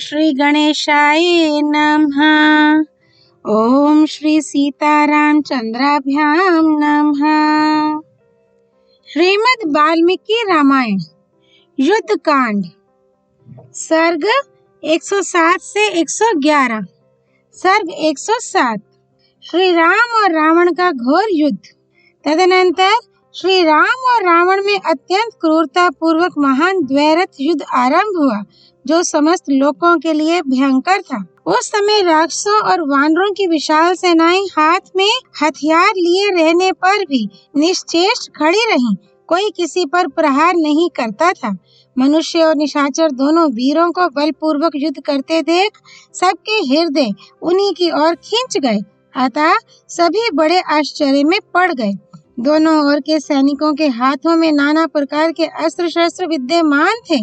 श्री गणेशाय नमः। ओम श्री सीतारामचंद्राभ्यां नमः। श्रीमद् वाल्मीकि रामायण युद्ध कांड सर्ग 107 से 111। सर्ग 107। श्री राम और रावण का घोर युद्ध। तदनंतर श्री राम और रावण में अत्यंत क्रूरता पूर्वक महान द्वैरथ युद्ध आरंभ हुआ, जो समस्त लोकों के लिए भयंकर था। उस समय राक्षसों और वानरों की विशाल सेनाएं हाथ में हथियार लिए रहने पर भी निश्चेष्ट खड़ी रहीं। कोई किसी पर प्रहार नहीं करता था। मनुष्य और निशाचर दोनों वीरों को बलपूर्वक युद्ध करते देख सबके हृदय उन्हीं की ओर खींच गए। अतः सभी बड़े आश्चर्य में पड़ गए। दोनों ओर के सैनिकों के हाथों में नाना प्रकार के अस्त्र शस्त्र विद्यमान थे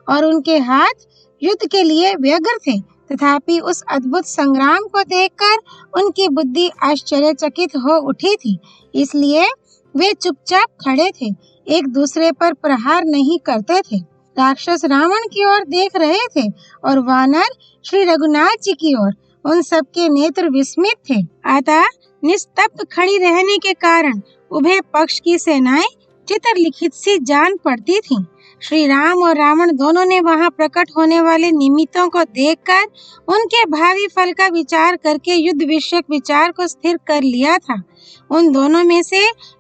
और उनके हाथ युद्ध के लिए व्यग्र थे। तथापि उस अद्भुत संग्राम को देखकर उनकी बुद्धि आश्चर्यचकित हो उठी थी, इसलिए वे चुपचाप खड़े थे, एक दूसरे पर प्रहार नहीं करते थे। राक्षस रावण की ओर देख रहे थे और वानर श्री रघुनाथ जी की ओर। उन सबके नेत्र विस्मित थे। अतः निस्तब्ध खड़ी रहने के कारण उभय पक्ष की सेनाएं चित्रलिखित सी जान पड़ती थीं। श्री राम और रावण दोनों ने वहां प्रकट होने वाले निमित्तों को देखकर उनके भावी फल का विचार करके युद्ध विषयक विचार को स्थिर कर लिया था। उन दोनों में से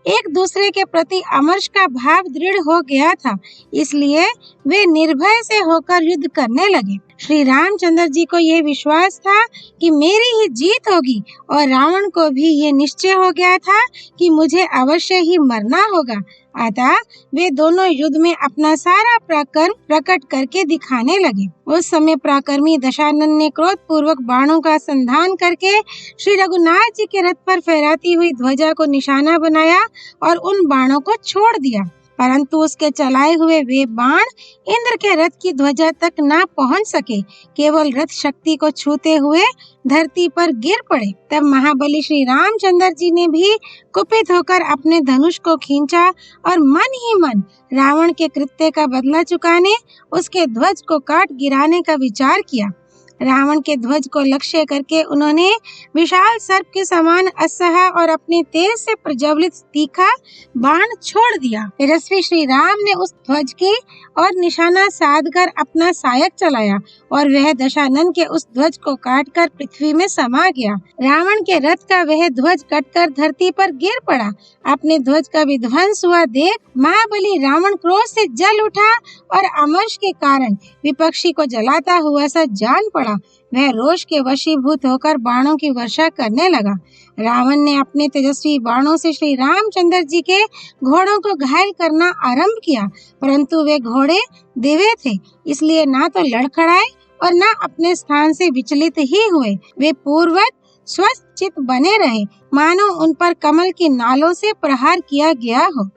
एक दूसरे के प्रति अमर्ष का भाव दृढ़ हो गया था, इसलिए वे निर्भय से होकर युद्ध करने लगे। श्री रामचंद्र जी को यह विश्वास था कि मेरी ही जीत होगी और रावण को भी ये निश्चय हो गया था कि मुझे अवश्य ही मरना होगा। अतः वे दोनों युद्ध में अपना सारा पराक्रम प्रकट करके दिखाने लगे। उस समय पराक्रमी दशानन ने क्रोध पूर्वक बाणों का संधान करके श्री रघुनाथ जी के रथ पर फहराती हुई ध्वजा को निशाना बनाया और उन बाणों को छोड़ दिया, परंतु उसके चलाए हुए वे बाण इंद्र के रथ की ध्वजा तक न पहुंच सके, केवल रथ शक्ति को छूते हुए धरती पर गिर पड़े। तब महाबली श्री रामचंद्र जी ने भी कुपित होकर अपने धनुष को खींचा और मन ही मन रावण के कृत्य का बदला चुकाने उसके ध्वज को काट गिराने का विचार किया। रावण के ध्वज को लक्ष्य करके उन्होंने विशाल सर्प के समान असहा और अपने तेज से प्रज्वलित तीखा बाण छोड़ दिया। तेजस्वी श्री राम ने उस ध्वज की और निशाना साधकर अपना सायक चलाया और वह दशानन के उस ध्वज को काटकर पृथ्वी में समा गया। रावण के रथ का वह ध्वज कटकर धरती पर गिर पड़ा। अपने ध्वज का विध्वंस हुआ देख महाबली रावण क्रोध से जल उठा और अमर्ष के कारण विपक्षी को जलाता हुआ सा जान पड़ा। वह रोष के वशीभूत होकर बाणों की वर्षा करने लगा। रावण ने अपने तेजस्वी बाणों से श्री रामचंद्र जी के घोड़ों को घायल करना आरंभ किया, परंतु वे घोड़े दिव्य थे, इसलिए ना तो लड़खड़ाए और ना अपने स्थान से विचलित ही हुए। वे पूर्ववत स्वस्थ चित्त बने रहे, मानो उन पर कमल की नालों से प्रहार किया गया हो।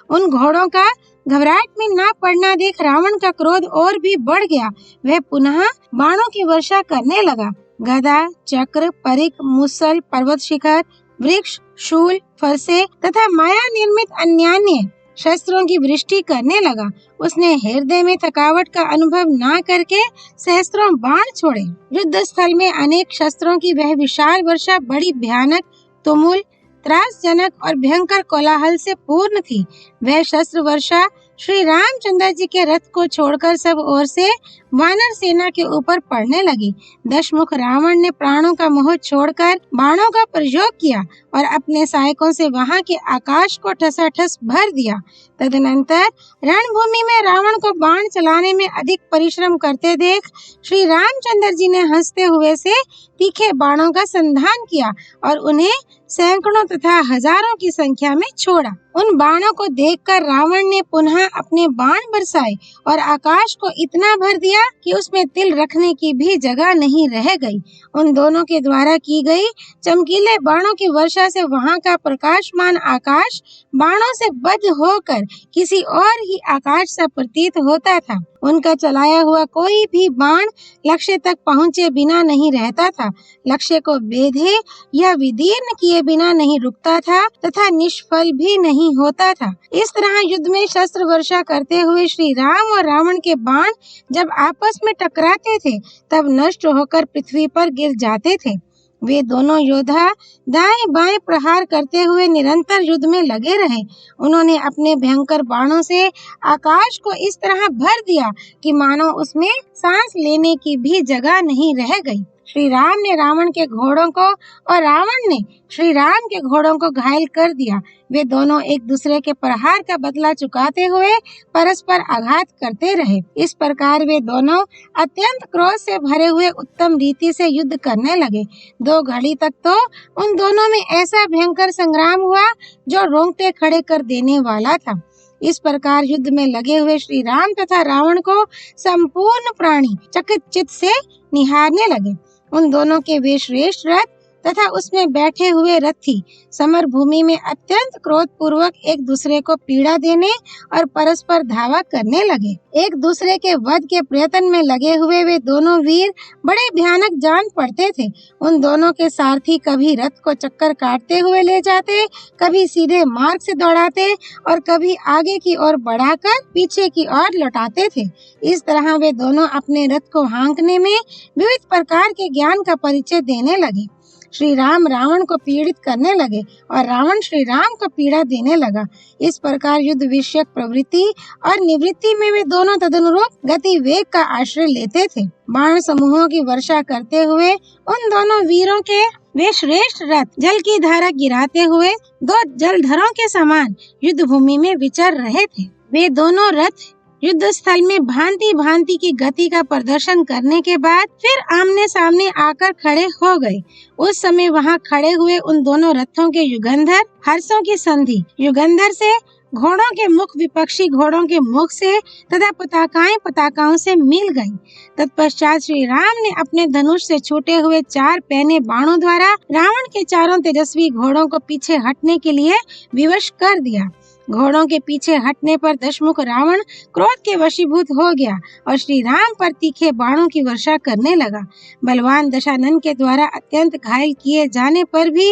उन घोड़ों का घबराहट में ना पड़ना देख रावण का क्रोध और भी बढ़ गया। वह पुनः बाणों की वर्षा करने लगा। गदा, चक्र, परिक, मुसल, पर्वत शिखर, वृक्ष, शूल, फरसे तथा माया निर्मित अन्यान्य शस्त्रों की वृष्टि करने लगा। उसने हृदय में थकावट का अनुभव ना करके सहस्त्रों बाण छोड़े। युद्ध स्थल में अनेक शस्त्रों की वह विशाल वर्षा बड़ी भयानक, तुमुल, त्रासजनक और भयंकर कोलाहल से पूर्ण थी। वह शस्त्र वर्षा श्री रामचंद्र जी के रथ को छोड़कर सब ओर से वानर सेना के ऊपर पड़ने लगी। दशमुख रावण ने प्राणों का मोह छोड़कर बाणों का प्रयोग किया और अपने सहायकों से वहां के आकाश को ठसाठस भर दिया। तदनंतर रणभूमि में रावण को बाण चलाने में अधिक परिश्रम करते देख श्री रामचंद्र जी ने हंसते हुए से तीखे बाणों का संधान किया और उन्हें सैकड़ों तथा हजारों की संख्या में छोड़ा। उन बाणों को देखकर रावण ने पुनः अपने बाण बरसाए और आकाश को इतना भर दिया कि उसमें तिल रखने की भी जगह नहीं रह गई। उन दोनों के द्वारा की गई चमकीले बाणों की वर्षा से वहां का प्रकाशमान आकाश बाणों से बद्ध होकर किसी और ही आकाश सा प्रतीत होता था। उनका चलाया हुआ कोई भी बाण लक्ष्य तक पहुँचे बिना नहीं रहता था, लक्ष्य को बेधे या विदीर्ण किए बिना नहीं रुकता था तथा निष्फल भी नहीं होता था। इस तरह युद्ध में शस्त्र वर्षा करते हुए श्री राम और रावण के बाण जब आपस में टकराते थे तब नष्ट होकर पृथ्वी पर गिर जाते थे। वे दोनों योद्धा दाएं बाएं प्रहार करते हुए निरंतर युद्ध में लगे रहे। उन्होंने अपने भयंकर बाणों से आकाश को इस तरह भर दिया कि मानो उसमें सांस लेने की भी जगह नहीं रह गई। श्री राम ने रावण के घोड़ों को और रावण ने श्री राम के घोड़ों को घायल कर दिया। वे दोनों एक दूसरे के प्रहार का बदला चुकाते हुए परस्पर आघात करते रहे। इस प्रकार वे दोनों अत्यंत क्रोध से भरे हुए उत्तम रीति से युद्ध करने लगे। 2 घड़ी तक तो उन दोनों में ऐसा भयंकर संग्राम हुआ जो रोंगटे खड़े कर देने वाला था। इस प्रकार युद्ध में लगे हुए श्री राम तथा रावण को संपूर्ण प्राणी चकित चित्त से निहारने लगे। उन दोनों के वे श्रेष्ठ रथ तथा उसमें बैठे हुए रथी समर भूमि में अत्यंत क्रोध पूर्वक एक दूसरे को पीड़ा देने और परस्पर धावा करने लगे। एक दूसरे के वध के प्रयत्न में लगे हुए वे दोनों वीर बड़े भयानक जान पड़ते थे। उन दोनों के सारथी कभी रथ को चक्कर काटते हुए ले जाते, कभी सीधे मार्ग से दौड़ाते और कभी आगे की ओर बढ़ाकर पीछे की ओर लौटाते थे। इस तरह वे दोनों अपने रथ को हाँकने में विविध प्रकार के ज्ञान का परिचय देने लगे। श्री राम रावण को पीड़ित करने लगे और रावण श्री राम को पीड़ा देने लगा। इस प्रकार युद्ध विषयक प्रवृत्ति और निवृत्ति में वे दोनों तदनुरूप गति वेग का आश्रय लेते थे। बाण समूहों की वर्षा करते हुए उन दोनों वीरों के वे श्रेष्ठ रथ जल की धारा गिराते हुए 2 जलधरों के समान युद्ध भूमि में विचर रहे थे। वे दोनों रथ युद्ध स्थल में भांति भांति की गति का प्रदर्शन करने के बाद फिर आमने सामने आकर खड़े हो गए। उस समय वहां खड़े हुए उन दोनों रथों के युगंधर हर्षों की संधि युगंधर से, घोड़ों के मुख विपक्षी घोड़ों के मुख से तथा पताकाएं पताकाओं से मिल गईं। तत्पश्चात श्री राम ने अपने धनुष से छूटे हुए 4 पैने बाणों द्वारा रावण के चारों तेजस्वी घोड़ों को पीछे हटने के लिए विवश कर दिया। घोड़ों के पीछे हटने पर दशमुख रावण क्रोध के वशीभूत हो गया और श्री राम पर तीखे बाणों की वर्षा करने लगा। बलवान दशानन के द्वारा अत्यंत घायल किए जाने पर भी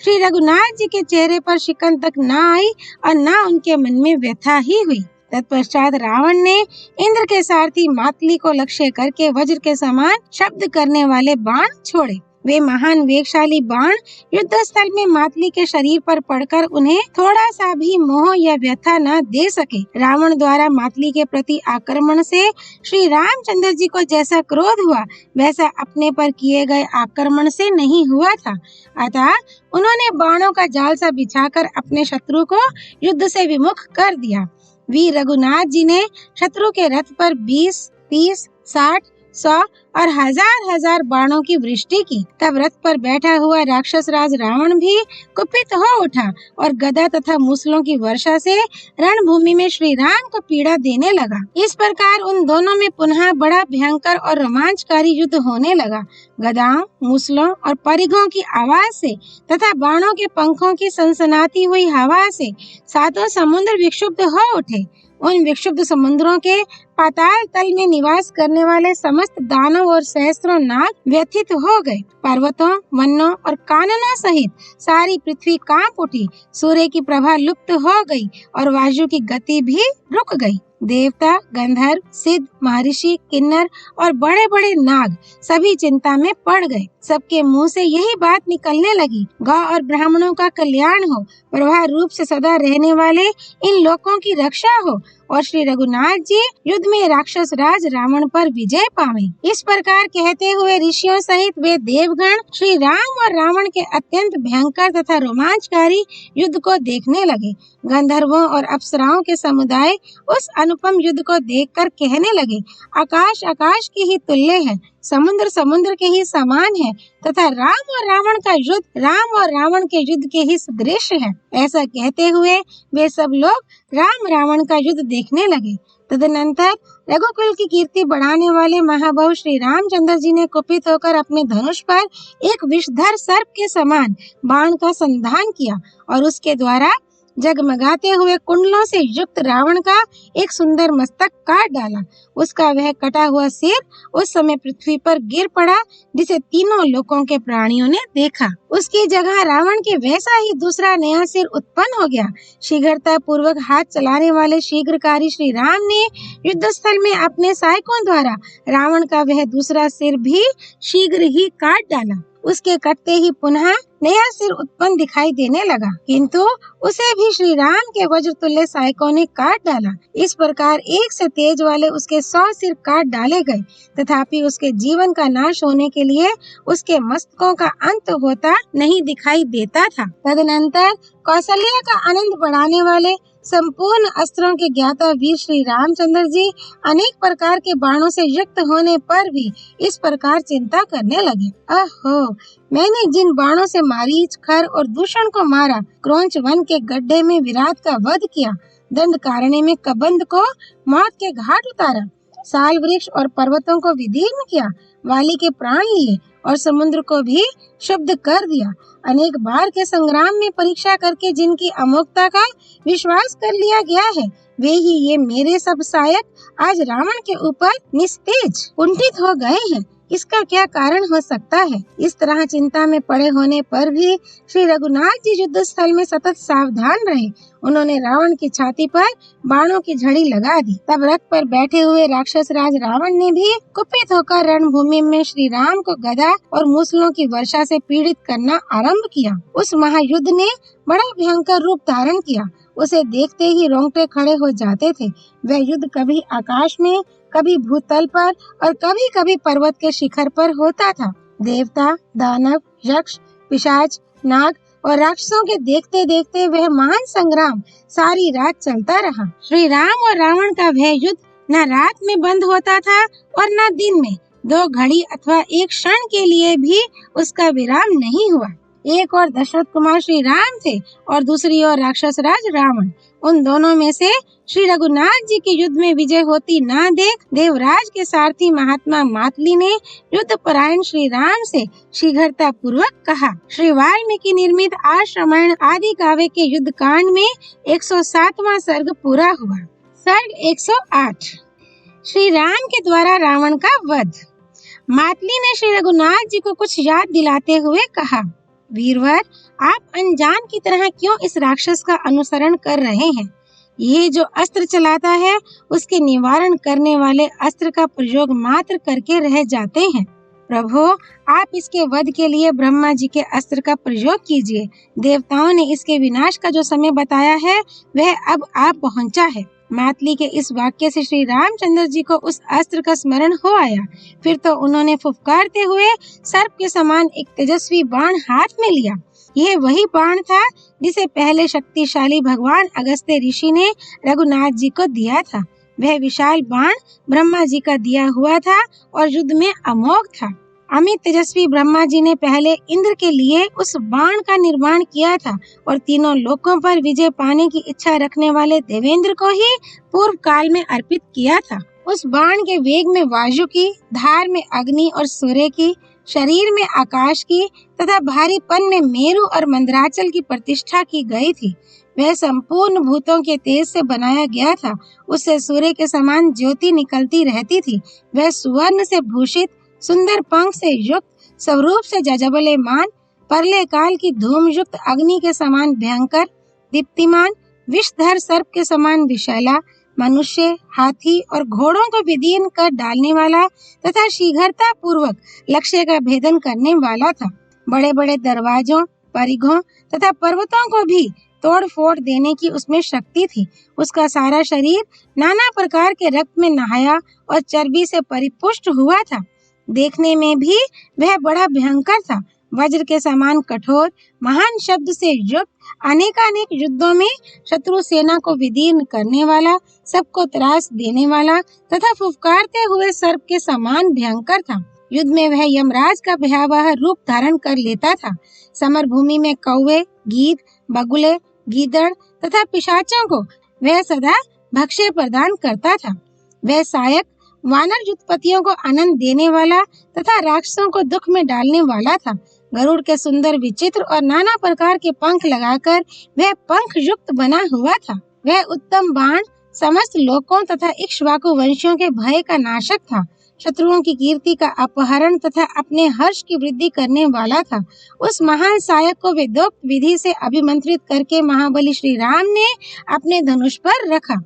श्री रघुनाथ जी के चेहरे पर शिकन तक न आई और न उनके मन में व्यथा ही हुई। तत्पश्चात रावण ने इंद्र के सारथी मातली को लक्ष्य करके वज्र के समान शब्द करने वाले बाण छोड़े। वे महान वेगशाली बाण युद्ध स्थल में मातली के शरीर पर पड़कर उन्हें थोड़ा सा भी मोह या व्यथा न दे सके। रावण द्वारा मातली के प्रति आक्रमण से श्री रामचंद्र जी को जैसा क्रोध हुआ वैसा अपने पर किए गए आक्रमण से नहीं हुआ था। अतः उन्होंने बाणों का जाल सा बिछाकर अपने शत्रु को युद्ध से विमुख कर दिया। वीर रघुनाथ जी ने शत्रु के रथ पर 20, 30, 60, 100 और हजार बाणों की वृष्टि की। तब रथ पर बैठा हुआ राक्षस राज रावण भी कुपित हो उठा और गदा तथा मूसलों की वर्षा से रणभूमि में श्री राम को पीड़ा देने लगा। इस प्रकार उन दोनों में पुनः बड़ा भयंकर और रोमांचकारी युद्ध होने लगा। गदाओं, मूसलों और परिघों की आवाज से तथा बाणों के पंखों की सनसनाती हुई हवा से 7 समुद्र विक्षुब्ध हो उठे। उन विक्षुब्ध समुद्रों के पाताल तल में निवास करने वाले समस्त दानव और सहस्त्रों नाग व्यथित हो गए। पर्वतों, वनों और काननों सहित सारी पृथ्वी कांप उठी। सूर्य की प्रभा लुप्त हो गई और वायु की गति भी रुक गई। देवता, गंधर्व, सिद्ध, महर्षि, किन्नर और बड़े बड़े नाग सभी चिंता में पड़ गए। सबके मुंह से यही बात निकलने लगी, गौ और ब्राह्मणों का कल्याण हो, प्रभा रूप से सदा रहने वाले इन लोकों की रक्षा हो और श्री रघुनाथ जी युद्ध में राक्षस राज रावण पर विजय पावे। इस प्रकार कहते हुए ऋषियों सहित वे देवगण श्री राम और रावण के अत्यंत भयंकर तथा रोमांचकारी युद्ध को देखने लगे। गंधर्वों और अप्सराओं के समुदाय उस अनुपम युद्ध को देखकर कहने लगे, आकाश आकाश की ही तुल्य है, समुद्र समुद्र के ही समान है तथा राम और रावण का युद्ध राम और रावण के युद्ध के ही सदृश है। ऐसा कहते हुए वे सब लोग राम रावण का युद्ध देखने लगे। तदनंतर रघुकुल की कीर्ति बढ़ाने वाले महाबहु श्री रामचंद्र जी ने कुपित होकर अपने धनुष पर एक विषधर सर्प के समान बाण का संधान किया और उसके द्वारा जगमगाते हुए कुंडलों से युक्त रावण का एक सुंदर मस्तक काट डाला। उसका वह कटा हुआ सिर उस समय पृथ्वी पर गिर पड़ा, जिसे तीनों लोकों के प्राणियों ने देखा। उसकी जगह रावण के वैसा ही दूसरा नया सिर उत्पन्न हो गया। शीघ्रता पूर्वक हाथ चलाने वाले शीघ्रकारी श्री राम ने युद्ध स्थल में अपने सहायकों द्वारा रावण का वह दूसरा सिर भी शीघ्र ही काट डाला। उसके कटते ही पुनः नया सिर उत्पन्न दिखाई देने लगा, किंतु उसे भी श्री राम के वज्र तुल्य सहायकों ने काट डाला। इस प्रकार एक से तेज वाले उसके 100 सिर काट डाले गए, तथापि उसके जीवन का नाश होने के लिए उसके मस्तकों का अंत होता नहीं दिखाई देता था। तदनंतर कौशल्या का आनंद बढ़ाने वाले संपूर्ण अस्त्रों के ज्ञाता वीर श्री रामचंद्र जी अनेक प्रकार के बाणों से युक्त होने पर भी इस प्रकार चिंता करने लगे। अहो, मैंने जिन बाणों से मारीच, खर और दूषण को मारा, क्रौंच वन के गड्ढे में विराट का वध किया, दंडकारण्य में कबंध को मौत के घाट उतारा, साल वृक्ष और पर्वतों को विदीर्ण किया, वाली के प्राण लिए और समुद्र को भी शुद्ध कर दिया, अनेक बार के संग्राम में परीक्षा करके जिनकी अमोघता का विश्वास कर लिया गया है, वे ही ये मेरे सब सहायक आज रावण के ऊपर निस्तेज कुंठित हो गए हैं। इसका क्या कारण हो सकता है? इस तरह चिंता में पड़े होने पर भी श्री रघुनाथ जी युद्ध स्थल में सतत सावधान रहे। उन्होंने रावण की छाती पर बाणों की झड़ी लगा दी। तब रथ पर बैठे हुए राक्षस राज रावण ने भी कुपित होकर रणभूमि में श्री राम को गदा और मूसलों की वर्षा से पीड़ित करना आरंभ किया। उस महायुद्ध ने बड़ा भयंकर रूप धारण किया। उसे देखते ही रोंगटे खड़े हो जाते थे। वह युद्ध कभी आकाश में, कभी भूतल पर और कभी कभी पर्वत के शिखर पर होता था। देवता, दानव, यक्ष, पिशाच, नाग और राक्षसों के देखते देखते वह महान संग्राम सारी रात चलता रहा। श्री राम और रावण का वह युद्ध न रात में बंद होता था और न दिन में। 2 घड़ी अथवा एक क्षण के लिए भी उसका विराम नहीं हुआ। एक और दशरथ कुमार श्री राम थे और दूसरी ओर राक्षस राज रावण। उन दोनों में से श्री रघुनाथ जी की युद्ध में विजय होती ना देख देवराज के सारथी महात्मा मातली ने युद्ध परायण श्री राम से शीघ्रता पूर्वक कहा। श्री वाल्मीकि निर्मित आर्ष रामायण आदि काव्य के युद्ध कांड में 107वां सर्ग पूरा हुआ। सर्ग 108 श्री राम के द्वारा रावण का वध। मातली ने श्री रघुनाथ जी को कुछ याद दिलाते हुए कहा, वीरवर, आप अनजान की तरह क्यों इस राक्षस का अनुसरण कर रहे हैं? ये जो अस्त्र चलाता है उसके निवारण करने वाले अस्त्र का प्रयोग मात्र करके रह जाते हैं। प्रभु, आप इसके वध के लिए ब्रह्मा जी के अस्त्र का प्रयोग कीजिए। देवताओं ने इसके विनाश का जो समय बताया है वह अब आप पहुंचा है। मातली के इस वाक्य से श्री रामचंद्र जी को उस अस्त्र का स्मरण हो आया। फिर तो उन्होंने फुफकारते हुए सर्प के समान एक तेजस्वी बाण हाथ में लिया। यह वही बाण था जिसे पहले शक्तिशाली भगवान अगस्त्य ऋषि ने रघुनाथ जी को दिया था। वह विशाल बाण ब्रह्मा जी का दिया हुआ था और युद्ध में अमोघ था। अमित तेजस्वी ब्रह्मा जी ने पहले इंद्र के लिए उस बाण का निर्माण किया था और तीनों लोकों पर विजय पाने की इच्छा रखने वाले देवेंद्र को ही पूर्व काल में अर्पित किया था। उस बाण के वेग में वायु की, धार में अग्नि और सूर्य की, शरीर में आकाश की तथा भारीपन में मेरु और मंदराचल की प्रतिष्ठा की गई थी। वह संपूर्ण भूतों के तेज से बनाया गया था। उससे सूर्य के समान ज्योति निकलती रहती थी। वह सुवर्ण से भूषित, सुंदर पंख से युक्त, स्वरूप से जजबलेमान, परले काल की धूम युक्त अग्नि के समान भयंकर, दीप्तिमान, विषधर सर्प के समान विषैला, मनुष्य, हाथी और घोड़ों को विदीर्ण कर डालने वाला तथा शीघ्रता पूर्वक लक्ष्य का भेदन करने वाला था। बड़े बड़े दरवाजों, परिघों तथा पर्वतों को भी तोड़ फोड़ देने की उसमें शक्ति थी। उसका सारा शरीर नाना प्रकार के रक्त में नहाया और चर्बी से परिपुष्ट हुआ था। देखने में भी वह बड़ा भयंकर था। वज्र के समान कठोर, महान शब्द से युक्त, अनेकानेक युद्धों में शत्रु सेना को विदीर्ण करने वाला, सबको त्रास देने वाला तथा फुफकारते हुए सर्प के समान भयंकर था। युद्ध में वह यमराज का भयावह रूप धारण कर लेता था। समर भूमि में कौवे, गीद, बगुले, गीदड़ तथा पिशाचों को वह सदा भक्ष्य प्रदान करता था। वह सहायक, वानर युद्धपतियों को आनंद देने वाला तथा राक्षसों को दुख में डालने वाला था। गरुड़ के सुंदर विचित्र और नाना प्रकार के पंख लगाकर वह पंख युक्त बना हुआ था। वह उत्तम बाण समस्त लोकों तथा इक्ष्वाकु वंशियों के भय का नाशक था। शत्रुओं की कीर्ति का अपहरण तथा अपने हर्ष की वृद्धि करने वाला था। उस महान सहायक को वेदोक्त विधि से अभिमंत्रित करके महाबली श्री राम ने अपने धनुष पर रखा।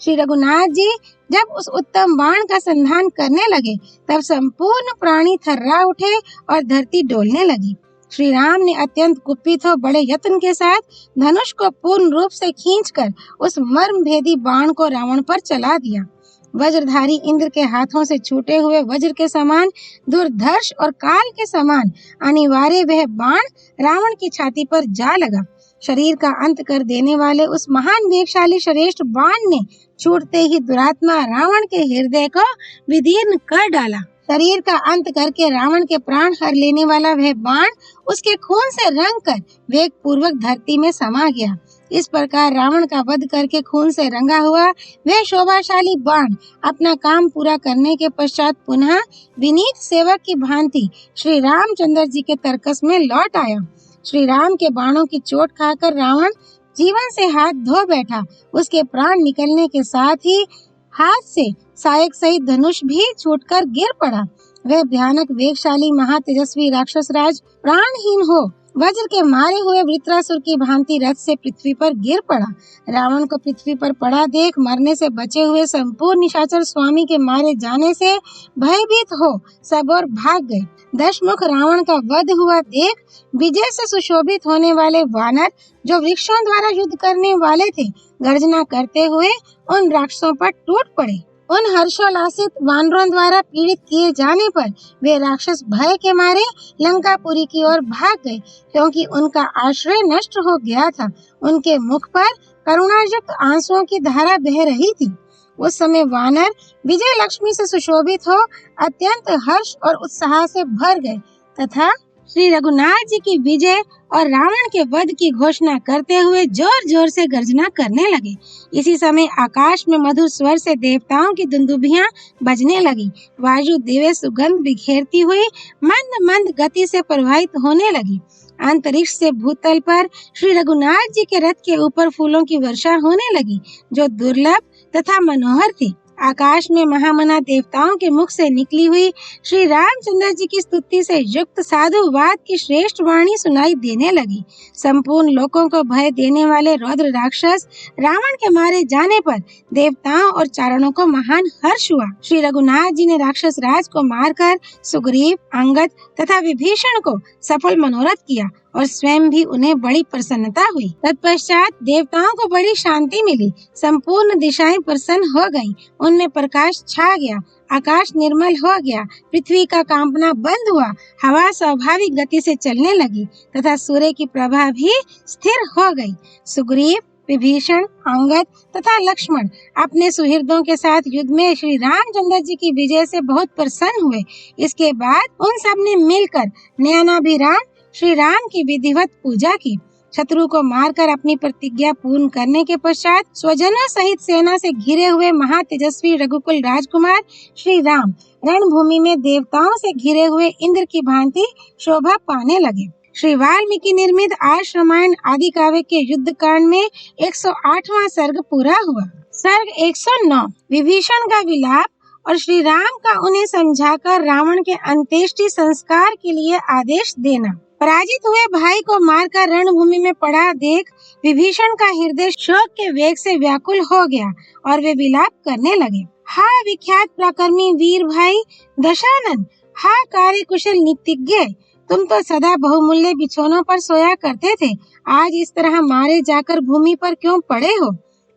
श्री रघुनाथ जी जब उस उत्तम बाण का संधान करने लगे तब संपूर्ण प्राणी थर्रा उठे और धरती डोलने लगी। श्री राम ने अत्यंत कुपित हो बड़े यत्न के साथ धनुष को पूर्ण रूप से खींचकर उस मर्म भेदी बाण को रावण पर चला दिया। वज्रधारी इंद्र के हाथों से छूटे हुए वज्र के समान दुर्धर्ष और काल के समान अनिवार्य वह बाण रावण की छाती पर जा लगा। शरीर का अंत कर देने वाले उस महान वेगशाली श्रेष्ठ बाण ने छूटते ही दुरात्मा रावण के हृदय को विदीर्ण कर डाला। शरीर का अंत करके रावण के प्राण हर लेने वाला वह बाण उसके खून से रंग कर वेग पूर्वक धरती में समा गया। इस प्रकार रावण का वध करके खून से रंगा हुआ वह शोभाशाली बाण अपना काम पूरा करने के पश्चात पुनः विनीत सेवक की भांति श्री रामचंद्र जी के तरकस में लौट आया। श्री राम के बाणों की चोट खाकर रावण जीवन से हाथ धो बैठा। उसके प्राण निकलने के साथ ही हाथ से सहायक सहित धनुष भी छूटकर गिर पड़ा। वह भयानक वेगशाली महातेजस्वी राक्षस राज प्राणहीन हो वज्र के मारे हुए वृत्रासुर की भांति रथ से पृथ्वी पर गिर पड़ा। रावण को पृथ्वी पर पड़ा देख मरने से बचे हुए संपूर्ण निशाचर स्वामी के मारे जाने से भयभीत हो सब और भाग गए। दशमुख रावण का वध हुआ देख विजय से सुशोभित होने वाले वानर जो वृक्षों द्वारा युद्ध करने वाले थे गर्जना करते हुए उन राक्षसों पर टूट पड़े। उन हर्षोल्लासित वानरों द्वारा पीड़ित किए जाने पर वे राक्षस भय के मारे लंकापुरी की ओर भाग गए, क्योंकि उनका आश्रय नष्ट हो गया था। उनके मुख पर करुणायुक्त आंसुओं की धारा बह रही थी। उस समय वानर विजय लक्ष्मी से सुशोभित हो अत्यंत हर्ष और उत्साह से भर गए तथा श्री रघुनाथ जी की विजय और रावण के वध की घोषणा करते हुए जोर जोर से गर्जना करने लगे। इसी समय आकाश में मधुर स्वर से देवताओं की दुंदुभियां बजने लगी। वायु दिव्य सुगंध बिखेरती हुई मंद मंद गति से प्रवाहित होने लगी। अंतरिक्ष से भूतल पर श्री रघुनाथ जी के रथ के ऊपर फूलों की वर्षा होने लगी जो दुर्लभ तथा मनोहर थी। आकाश में महामना देवताओं के मुख से निकली हुई श्री रामचंद्र जी की स्तुति से युक्त साधुवाद की श्रेष्ठ वाणी सुनाई देने लगी। संपूर्ण लोकों को भय देने वाले रौद्र राक्षस रावण के मारे जाने पर देवताओं और चारणों को महान हर्ष हुआ। श्री रघुनाथ जी ने राक्षस राज को मारकर सुग्रीव, अंगद तथा विभीषण को सफल मनोरथ किया और स्वयं भी उन्हें बड़ी प्रसन्नता हुई। तत्पश्चात देवताओं को बड़ी शांति मिली। संपूर्ण दिशाएं प्रसन्न हो गईं। उनमें प्रकाश छा गया। आकाश निर्मल हो गया। पृथ्वी का कांपना बंद हुआ। हवा स्वाभाविक गति से चलने लगी तथा सूर्य की प्रभा भी स्थिर हो गई। सुग्रीव, विभीषण, अंगद तथा लक्ष्मण अपने सुहृदों के साथ युद्ध में श्री रामचंद्र जी की विजय से बहुत प्रसन्न हुए। इसके बाद उन सब ने मिलकर नयनाभिराम श्री राम की विधिवत पूजा की। शत्रु को मारकर अपनी प्रतिज्ञा पूर्ण करने के पश्चात स्वजनों सहित सेना से घिरे हुए महातेजस्वी रघुकुल राजकुमार श्री राम रणभूमि में देवताओं से घिरे हुए इंद्र की भांति शोभा पाने लगे। श्री वाल्मीकि निर्मित आर्ष रामायण आदि काव्य के युद्ध कांड में 108वां सर्ग पूरा हुआ। सर्ग 109 विभीषण का विलाप और श्री राम का उन्हें समझाकर रावण के अंत्येष्टि संस्कार के लिए आदेश देना। पराजित हुए भाई को मारकर रणभूमि में पड़ा देख विभीषण का हृदय शोक के वेग से व्याकुल हो गया और वे विलाप करने लगे। हा विख्यात पराक्रमी वीर भाई दशानन, हा कार्य कुशल नीतिज्ञ, तुम तो सदा बहुमूल्य बिछौनों पर सोया करते थे, आज इस तरह मारे जाकर भूमि पर क्यों पड़े हो?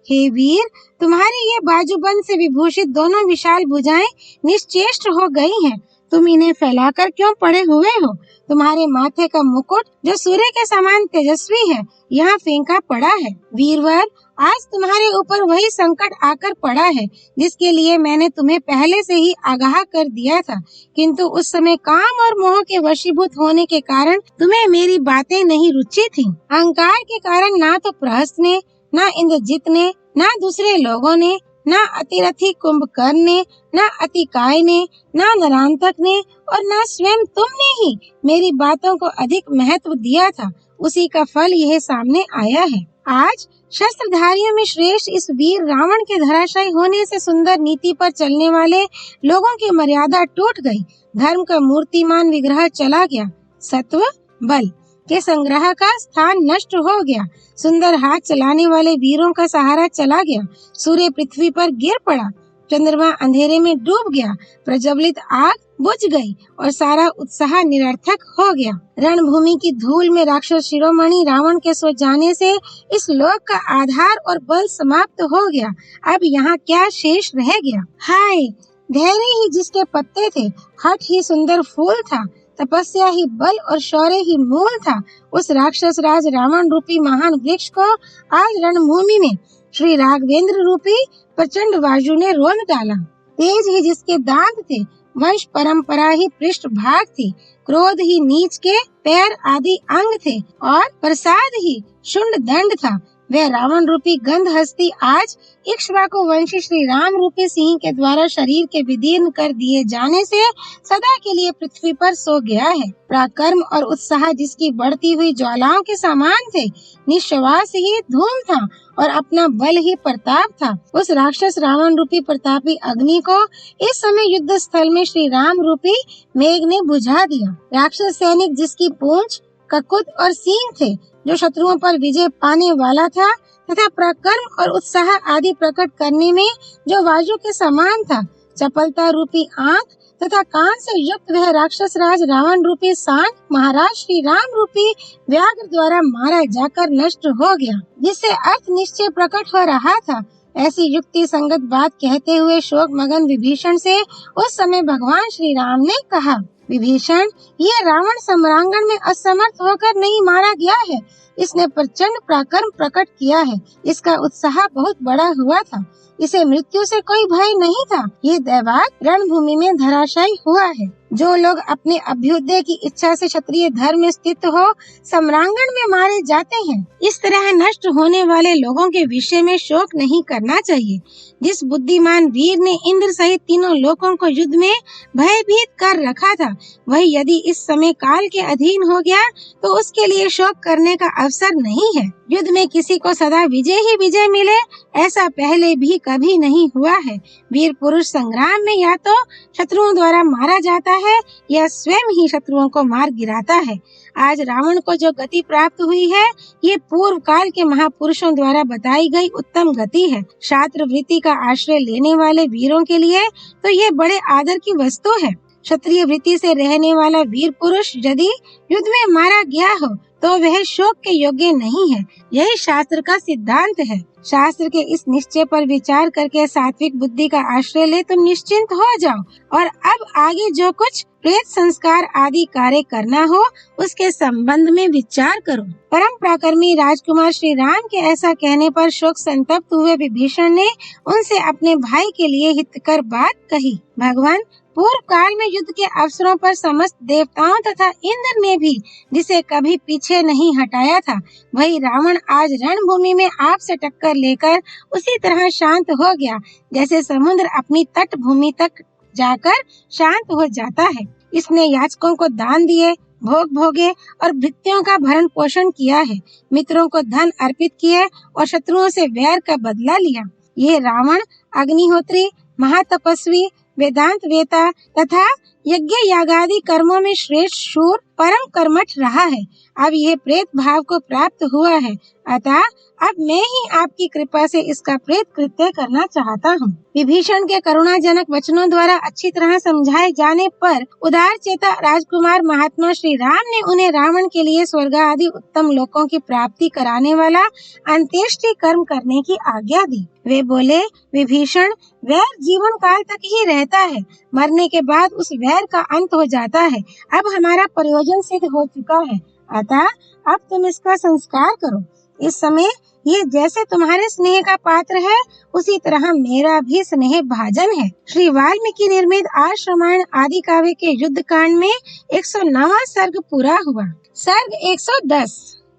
हे वीर, तुम्हारी ये बाजूबंद से विभूषित दोनों विशाल भुजाएं निश्चेष्ट हो गई हैं। तुम इन्हें फैलाकर क्यों पड़े हुए हो? तुम्हारे माथे का मुकुट जो सूर्य के समान तेजस्वी है यहाँ फेंका पड़ा है। वीरवर, आज तुम्हारे ऊपर वही संकट आकर पड़ा है जिसके लिए मैंने तुम्हें पहले से ही आगाह कर दिया था, किंतु उस समय काम और मोह के वशीभूत होने के कारण तुम्हें मेरी बातें नहीं रुचि थी। अहंकार के कारण ना तो प्रहस्त ने, ना इंद्रजित ने, ना दूसरे लोगों ने, ना अतिरथी कुंभकर्ण ने, ना अतिकाय ने, ना नरांतक ने और ना स्वयं तुमने ही मेरी बातों को अधिक महत्व दिया था। उसी का फल यह सामने आया है। आज शस्त्रधारियों में श्रेष्ठ इस वीर रावण के धराशायी होने से सुंदर नीति पर चलने वाले लोगों की मर्यादा टूट गई। धर्म का मूर्तिमान विग्रह चला गया। सत्व बल के संग्रह का स्थान नष्ट हो गया। सुंदर हाथ चलाने वाले वीरों का सहारा चला गया। सूर्य पृथ्वी पर गिर पड़ा, चंद्रमा अंधेरे में डूब गया, प्रज्वलित आग बुझ गई और सारा उत्साह निरर्थक हो गया। रणभूमि की धूल में राक्षस शिरोमणि रावण के सो जाने से इस लोक का आधार और बल समाप्त हो गया। अब यहाँ क्या शेष रह गया? हाय, धैर्य ही जिसके पत्ते थे, हठ ही सुंदर फूल था, तपस्या ही बल और शौर्य ही मूल था। उस राक्षस राज रावण रूपी महान वृक्ष को आज रणभूमि में श्री राघवेंद्र रूपी प्रचंड वायु ने रोंद डाला। तेज ही जिसके दांत थे, वंश परंपरा ही पृष्ठ भाग थी, क्रोध ही नीच के पैर आदि अंग थे और प्रसाद ही शुंड दंड था। वह रावण रूपी गंध हस्ती आज इक्ष्वाकु वंशी श्री राम रूपी सिंह के द्वारा शरीर के विदीर्ण कर दिए जाने से सदा के लिए पृथ्वी पर सो गया है। पराक्रम और उत्साह जिसकी बढ़ती हुई ज्वालाओं के समान थे, निश्वास ही धूम था और अपना बल ही प्रताप था। उस राक्षस रावण रूपी प्रतापी अग्नि को इस समय युद्ध स्थल में श्री राम रूपी मेघ ने बुझा दिया। राक्षस सैनिक जिसकी पूंछ, ककुत और सींग थे, जो शत्रुओं पर विजय पाने वाला था तथा पराक्रम और उत्साह आदि प्रकट करने में जो वायु के समान था, चपलता रूपी आंख तथा कान से युक्त वह राक्षस राज रावण रूपी सांड महाराज श्री राम रूपी व्याघ्र द्वारा मारा जाकर नष्ट हो गया। जिससे अर्थ निश्चय प्रकट हो रहा था। ऐसी युक्ति संगत बात कहते हुए शोक मगन विभीषण से उस समय भगवान श्री राम ने कहा, विभीषण, ये रावण सम्रांगण में असमर्थ होकर नहीं मारा गया है, इसने प्रचंड पराक्रम प्रकट किया है। इसका उत्साह बहुत बड़ा हुआ था, इसे मृत्यु से कोई भय नहीं था। ये दैवात रणभूमि में धराशायी हुआ है। जो लोग अपने अभ्युदय की इच्छा से क्षत्रिय धर्म में स्थित हो सम्रांगण में मारे जाते हैं, इस तरह नष्ट होने वाले लोगों के विषय में शोक नहीं करना चाहिए। जिस बुद्धिमान वीर ने इंद्र सहित तीनों लोकों को युद्ध में भयभीत कर रखा था, वही यदि इस समय काल के अधीन हो गया तो उसके लिए शोक करने का अवसर नहीं है। युद्ध में किसी को सदा विजय ही विजय मिले, ऐसा पहले भी कभी नहीं हुआ है। वीर पुरुष संग्राम में या तो शत्रुओं द्वारा मारा जाता है या स्वयं ही शत्रुओं को मार गिराता है। आज रावण को जो गति प्राप्त हुई है, ये पूर्व काल के महापुरुषों द्वारा बताई गई उत्तम गति है। शास्त्र वृत्ति का आश्रय लेने वाले वीरों के लिए तो ये बड़े आदर की वस्तु है। क्षत्रिय वृत्ति से रहने वाला वीर पुरुष यदि युद्ध में मारा गया हो तो वह शोक के योग्य नहीं है। यही शास्त्र का सिद्धांत है। शास्त्र के इस निश्चय पर विचार करके सात्विक बुद्धि का आश्रय ले तुम निश्चिंत हो जाओ और अब आगे जो कुछ प्रेत संस्कार आदि कार्य करना हो उसके संबंध में विचार करो। परम पराक्रमी राजकुमार श्री राम के ऐसा कहने पर शोक संतप्त हुए विभीषण ने उनसे अपने भाई के लिए हितकर बात कही। भगवान, पूर्व काल में युद्ध के अवसरों पर समस्त देवताओं तथा इंद्र ने भी जिसे कभी पीछे नहीं हटाया था, वही रावण आज रणभूमि में आपसे टक्कर लेकर उसी तरह शांत हो गया जैसे समुद्र अपनी तट भूमि तक जाकर शांत हो जाता है। इसने याचकों को दान दिए, भोग भोगे और भृत्यों का भरण पोषण किया है, मित्रों को धन अर्पित किए और शत्रुओं से वैर का बदला लिया। ये रावण अग्निहोत्री, महातपस्वी, वेदांत वेता तथा यज्ञ यागादि कर्मों में श्रेष्ठ शूर परम कर्मठ रहा है। अब यह प्रेत भाव को प्राप्त हुआ है, अतः अब मैं ही आपकी कृपा से इसका प्रेत कृत्य करना चाहता हूँ। विभीषण के करुणाजनक वचनों द्वारा अच्छी तरह समझाए जाने पर उदार चेता राजकुमार महात्मा श्री राम ने उन्हें रावण के लिए स्वर्ग आदि उत्तम लोकों की प्राप्ति कराने वाला अंत्येष्टि कर्म करने की आज्ञा दी। वे बोले, विभीषण, वैर जीवन काल तक ही रहता है, मरने के बाद उस वैर का अंत हो जाता है। अब हमारा प्रयोजन सिद्ध हो चुका है, अतः अब तुम इसका संस्कार करो। इस समय ये जैसे तुम्हारे स्नेह का पात्र है, उसी तरह मेरा भी स्नेह भाजन है। श्री वाल्मीकि निर्मित आर्ष रामायण आदि काव्य के युद्ध कांड में 109वां सर्ग पूरा हुआ। सर्ग 110।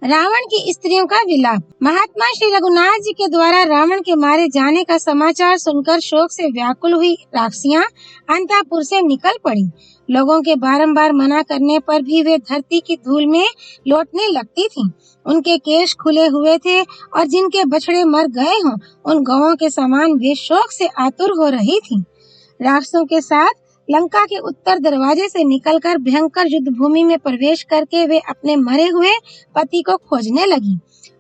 रावण की स्त्रियों का विलाप। महात्मा श्री रघुनाथ जी के द्वारा रावण के मारे जाने का समाचार सुनकर शोक से व्याकुल हुई राक्षसियां अंतःपुर से निकल पड़ी। लोगों के बारंबार मना करने पर भी वे धरती की धूल में लौटने लगती थीं। उनके केश खुले हुए थे और जिनके बछड़े मर गए हों उन गौओं के समान वे शोक से आतुर हो रही थीं। राक्षसों के साथ लंका के उत्तर दरवाजे से निकलकर भयंकर युद्ध भूमि में प्रवेश करके वे अपने मरे हुए पति को खोजने लगी।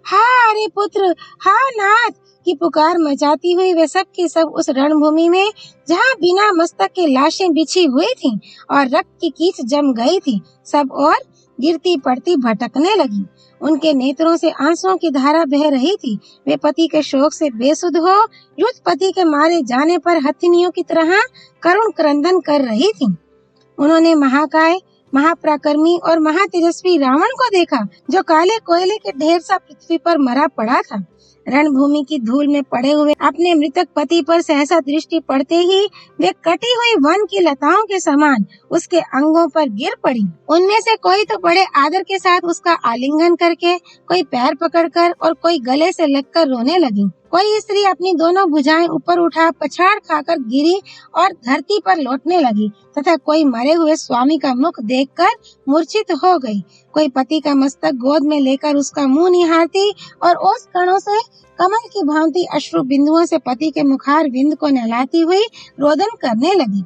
हा अरे पुत्र, हा नाथ की पुकार मचाती हुई वे सब की सब उस रणभूमि में जहाँ बिना मस्तक के लाशें बिछी हुई थीं और रक्त की कीच जम गई थी, सब और गिरती पड़ती भटकने लगी। उनके नेत्रों से आंसुओं की धारा बह रही थी। वे पति के शोक से बेसुध हो युद्ध पति के मारे जाने पर हथिनियों की तरह करुण क्रंदन कर रही थी। उन्होंने महाकाय, महापराक्रमी और महातेजस्वी रावण को देखा जो काले कोयले के ढेर सा पृथ्वी पर मरा पड़ा था। रणभूमि की धूल में पड़े हुए अपने मृतक पति पर सहसा दृष्टि पड़ते ही वे कटी हुई वन की लताओं के समान उसके अंगों पर गिर पड़ी। उनमें से कोई तो बड़े आदर के साथ उसका आलिंगन करके, कोई पैर पकड़कर और कोई गले से लगकर रोने लगी। कोई स्त्री अपनी दोनों भुजाएं ऊपर उठा पछाड़ खाकर गिरी और धरती पर लौटने लगी तथा कोई मरे हुए स्वामी का मुख देखकर मूर्छित हो गई। कोई पति का मस्तक गोद में लेकर उसका मुंह निहारती और ओस कणों से कमल की भांति अश्रु बिंदुओं से पति के मुखार विंद को नहलाती हुई रोदन करने लगी।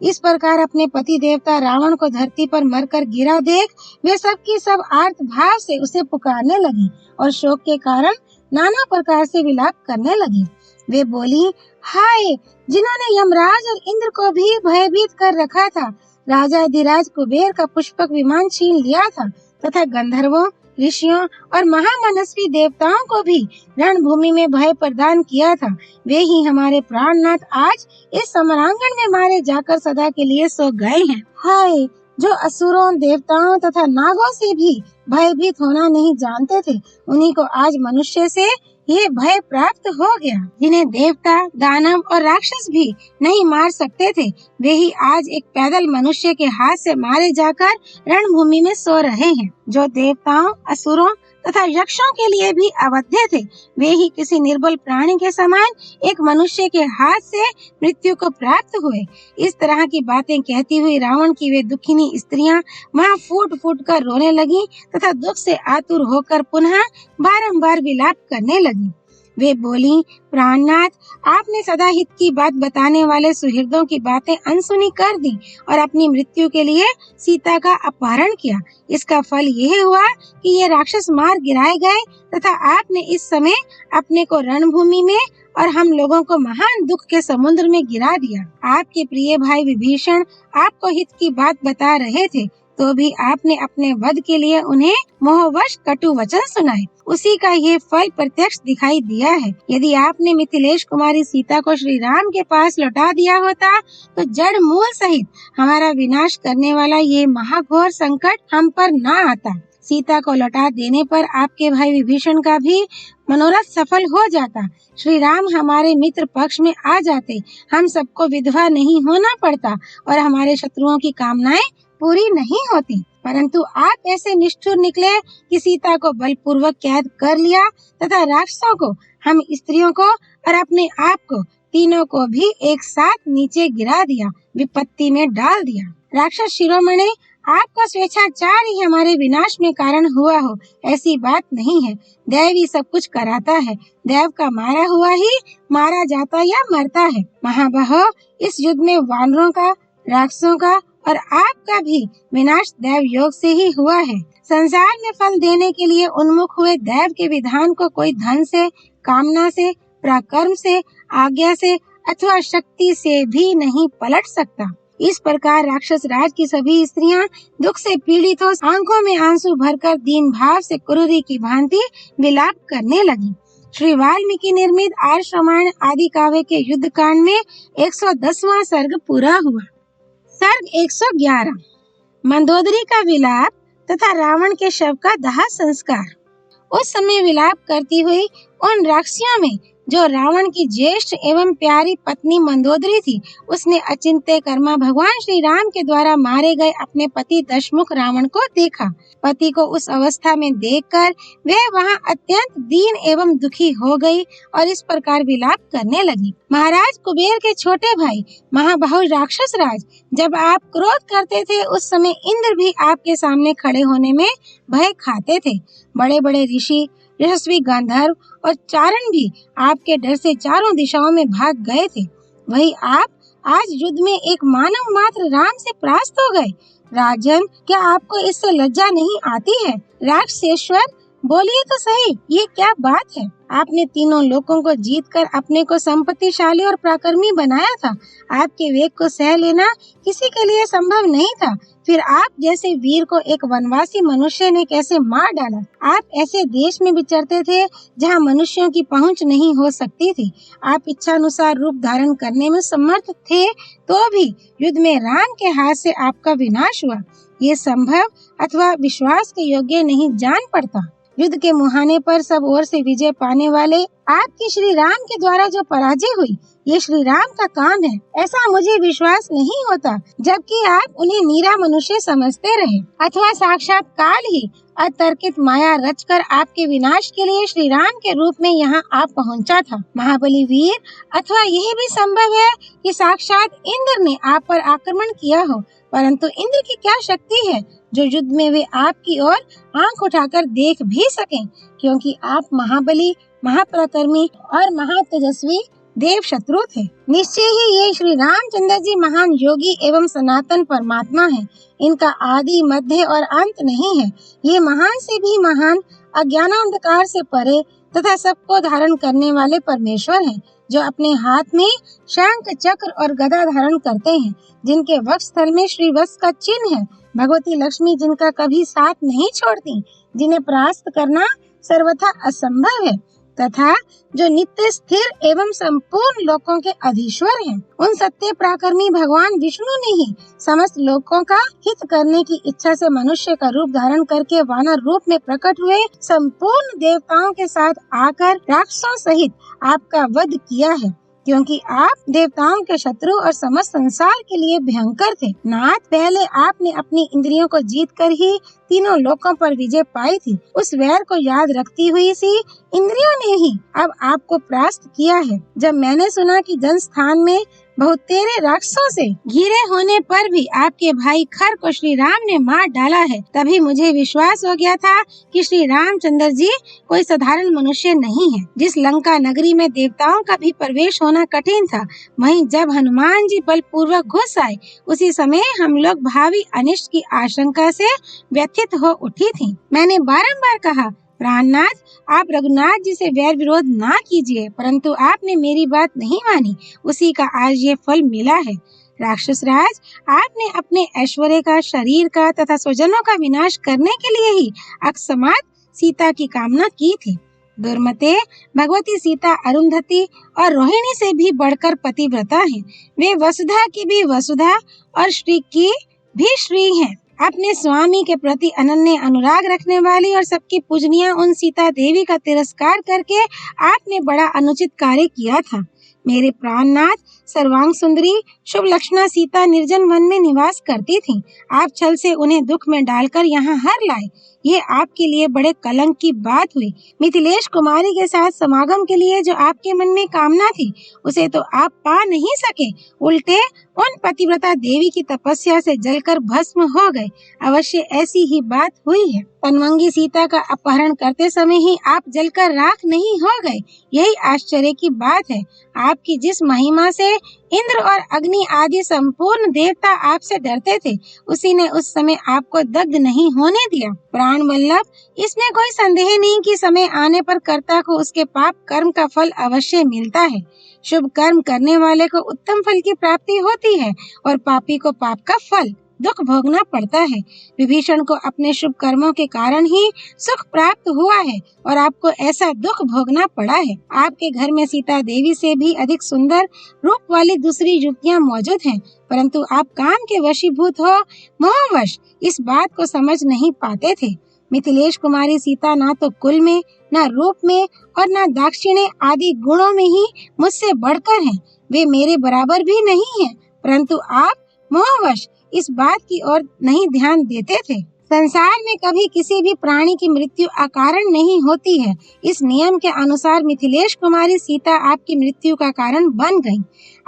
इस प्रकार अपने पति देवता रावण को धरती पर मरकर गिरा देख वे सब की सब आर्त भाव से उसे पुकारने लगी और शोक के कारण नाना प्रकार से विलाप करने लगी। वे बोली, हाय, जिन्होंने यमराज और इंद्र को भी भयभीत कर रखा था, राजा अधिराज कुबेर का पुष्पक विमान छीन लिया था तथा गंधर्वों, ऋषियों और महामनस्वी देवताओं को भी रणभूमि में भय प्रदान किया था, वे ही हमारे प्राणनाथ आज इस समरांगण में मारे जाकर सदा के लिए सो गए हैं। हाय, जो असुरों, देवताओं तथा नागों से भी भयभीत होना नहीं जानते थे, उन्हीं को आज मनुष्य से ये भय प्राप्त हो गया। जिन्हें देवता, दानव और राक्षस भी नहीं मार सकते थे, वे ही आज एक पैदल मनुष्य के हाथ से मारे जाकर रणभूमि में सो रहे हैं। जो देवताओं, असुरों तथा यक्षों के लिए भी अवध्य थे, वे ही किसी निर्बल प्राणी के समान एक मनुष्य के हाथ से मृत्यु को प्राप्त हुए। इस तरह की बातें कहती हुई रावण की वे दुखिनी स्त्रियां वहां फूट फूट कर रोने लगी तथा दुख से आतुर होकर पुनः बारंबार विलाप करने लगी। वे बोली, प्राणनाथ, आपने सदा हित की बात बताने वाले सुहृदों की बातें अनसुनी कर दी और अपनी मृत्यु के लिए सीता का अपहरण किया। इसका फल यह हुआ कि ये राक्षस मार गिराए गए तथा आपने इस समय अपने को रणभूमि में और हम लोगों को महान दुख के समुद्र में गिरा दिया। आपके प्रिय भाई विभीषण आपको हित की बात बता रहे थे, तो भी आपने अपने वध के लिए उन्हें मोहवश कटु वचन सुनाए। उसी का ये फल प्रत्यक्ष दिखाई दिया है। यदि आपने मिथिलेश कुमारी सीता को श्री राम के पास लौटा दिया होता तो जड़ मूल सहित हमारा विनाश करने वाला ये महाघोर संकट हम पर न आता। सीता को लौटा देने पर आपके भाई विभीषण का भी मनोरथ सफल हो जाता। श्री राम हमारे मित्र पक्ष में आ जाते, हम सबको विधवा नहीं होना पड़ता और हमारे शत्रुओं की कामनाएं पूरी नहीं होती। परंतु आप ऐसे निष्ठुर निकले कि सीता को बलपूर्वक कैद कर लिया तथा राक्षसों को, हम स्त्रियों को और अपने आप को, तीनों को भी एक साथ नीचे गिरा दिया, विपत्ति में डाल दिया। राक्षस शिरोमणि, आपका स्वेच्छाचार ही हमारे विनाश में कारण हुआ हो, ऐसी बात नहीं है। दैव ही सब कुछ कराता है। दैव का मारा हुआ ही मारा जाता या मरता है। महाबाहो, इस युद्ध में वानरों का, राक्षसों का और आपका भी विनाश दैव योग से ही हुआ है। संसार में फल देने के लिए उन्मुख हुए दैव के विधान को कोई धन से, कामना से, पराक्रम से, आज्ञा से अथवा शक्ति से भी नहीं पलट सकता। इस प्रकार राक्षस राज की सभी स्त्रियां दुख से पीड़ित हो आंखों में आंसू भरकर दीन भाव से कुरुरी की भांति विलाप करने लगी। श्री वाल्मीकि निर्मित आर्ष रामायण आदि काव्य के युद्ध कांड में 110वां सर्ग पूरा हुआ। सर्ग 111 मंदोदरी का विलाप तथा रावण के शव का दाह संस्कार। उस समय विलाप करती हुई उन राक्षसियों में जो रावण की ज्येष्ठ एवं प्यारी पत्नी मंदोदरी थी, उसने अचिंत्य कर्मा भगवान श्री राम के द्वारा मारे गए अपने पति दशमुख रावण को देखा। पति को उस अवस्था में देखकर वह वहां अत्यंत दीन एवं दुखी हो गई और इस प्रकार विलाप करने लगी। महाराज कुबेर के छोटे भाई महाबाहु राक्षस राज, जब आप क्रोध करते थे उस समय इंद्र भी आपके सामने खड़े होने में भय खाते थे। बड़े बड़े ऋषि, यशस्वी गंधर्व और चारण भी आपके डर से चारों दिशाओं में भाग गए थे। वही आप आज युद्ध में एक मानव मात्र राम से परास्त हो गए। राजन, क्या आपको इससे लज्जा नहीं आती है? राक्षसेश्वर, बोलिए तो सही, ये क्या बात है? आपने तीनों लोकों को जीतकर अपने को संपत्तिशाली और पराक्रमी बनाया था। आपके वेग को सह लेना किसी के लिए संभव नहीं था। फिर आप जैसे वीर को एक वनवासी मनुष्य ने कैसे मार डाला? आप ऐसे देश में विचरते थे जहां मनुष्यों की पहुंच नहीं हो सकती थी। आप इच्छानुसार रूप धारण करने में समर्थ थे, तो भी युद्ध में राम के हाथ से आपका विनाश हुआ। ये संभव अथवा विश्वास के योग्य नहीं जान पड़ता। युद्ध के मुहाने पर सब ओर से विजय पाने वाले आपकी श्री राम के द्वारा जो पराजय हुई, ये श्री राम का काम है, ऐसा मुझे विश्वास नहीं होता, जबकि आप उन्हें नीरा मनुष्य समझते रहे, अथवा साक्षात काल ही अतर्कित माया रचकर आपके विनाश के लिए श्री राम के रूप में यहाँ आप पहुँचा था। महाबली वीर, अथवा यह भी संभव है कि साक्षात इंद्र ने आप पर आक्रमण किया हो, परंतु इंद्र की क्या शक्ति है जो युद्ध में वे आपकी ओर आंख उठाकर देख भी सकें, क्योंकि आप महाबली, महापराक्रमी और महातेजस्वी देव शत्रु थे। निश्चय ही ये श्री रामचंद्र जी महान योगी एवं सनातन परमात्मा हैं। इनका आदि, मध्य और अंत नहीं है। ये महान से भी महान, अज्ञानांधकार से परे तथा सबको धारण करने वाले परमेश्वर हैं, जो अपने हाथ में शंख, चक्र और गदा धारण करते हैं, जिनके वक्षस्थल में श्री वत्स का चिन्ह है। भगवती लक्ष्मी जिनका कभी साथ नहीं छोड़ती, जिन्हें परास्त करना सर्वथा असंभव है, तथा जो नित्य स्थिर एवं संपूर्ण लोकों के अधीश्वर हैं। उन सत्य पराक्रमी भगवान विष्णु ने ही समस्त लोकों का हित करने की इच्छा से मनुष्य का रूप धारण करके वानर रूप में प्रकट हुए संपूर्ण देवताओं के साथ आकर राक्षसों सहित आपका वध किया है, क्योंकि आप देवताओं के शत्रु और समस्त संसार के लिए भयंकर थे। नाथ, पहले आपने अपनी इंद्रियों को जीतकर ही तीनों लोकों पर विजय पाई थी। उस वैर को याद रखती हुई सी इंद्रियों ने ही अब आपको परास्त किया है। जब मैंने सुना कि जनस्थान में बहुतेरे राक्षसों से घिरे होने पर भी आपके भाई खर को श्री राम ने मार डाला है, तभी मुझे विश्वास हो गया था कि श्री रामचंद्र जी कोई साधारण मनुष्य नहीं है। जिस लंका नगरी में देवताओं का भी प्रवेश होना कठिन था, वहीं जब हनुमान जी बलपूर्वक घुस आए, उसी समय हम लोग भावी अनिष्ट की आशंका से व्यथित हो उठी थी। मैंने बारंबार कहा, प्राणनाथ, आप रघुनाथ जी से वैर विरोध ना कीजिए, परंतु आपने मेरी बात नहीं मानी। उसी का आज ये फल मिला है। राक्षस राज, आपने अपने ऐश्वर्य का, शरीर का तथा स्वजनों का विनाश करने के लिए ही अकस्मात सीता की कामना की थी। दुर्मते, भगवती सीता अरुंधति और रोहिणी से भी बढ़कर पतिव्रता हैं। वे वसुधा की भी वसुधा और श्री की भी श्री हैं। अपने स्वामी के प्रति अनन्य अनुराग रखने वाली और सबकी पूजनीय उन सीता देवी का तिरस्कार करके आपने बड़ा अनुचित कार्य किया था। मेरे प्राणनाथ, सर्वांग सुंदरी शुभ लक्षणा सीता निर्जन वन में निवास करती थी। आप छल से उन्हें दुख में डालकर यहाँ हर लाए। ये आपके लिए बड़े कलंक की बात हुई। मिथिलेश कुमारी के साथ समागम के लिए जो आपके मन में कामना थी, उसे तो आप पा नहीं सके, उल्टे उन पतिव्रता देवी की तपस्या से जलकर भस्म हो गए। अवश्य ऐसी ही बात हुई है। तन्वंगी सीता का अपहरण करते समय ही आप जलकर राख नहीं हो गए, यही आश्चर्य की बात है। आपकी जिस महिमा से इंद्र और अग्नि आदि संपूर्ण देवता आपसे डरते थे, उसी ने उस समय आपको दग्ध नहीं होने दिया। प्राण वल्लभ, इसमें कोई संदेह नहीं कि समय आने पर कर्ता को उसके पाप कर्म का फल अवश्य मिलता है। शुभ कर्म करने वाले को उत्तम फल की प्राप्ति होती है और पापी को पाप का फल, दुख भोगना पड़ता है। विभीषण को अपने शुभ कर्मों के कारण ही सुख प्राप्त हुआ है और आपको ऐसा दुख भोगना पड़ा है। आपके घर में सीता देवी से भी अधिक सुंदर रूप वाली दूसरी युवतियां मौजूद हैं, परंतु आप काम के वशीभूत हो मोहवश इस बात को समझ नहीं पाते थे। मिथिलेश कुमारी सीता ना तो कुल में, न रूप में और न दाक्षिण्य आदि गुणों में ही मुझसे बढ़कर हैं। वे मेरे बराबर भी नहीं हैं, परंतु आप मोहवश इस बात की ओर नहीं ध्यान देते थे। संसार में कभी किसी भी प्राणी की मृत्यु अकारण नहीं होती है। इस नियम के अनुसार मिथिलेश कुमारी सीता आपकी मृत्यु का कारण बन गई।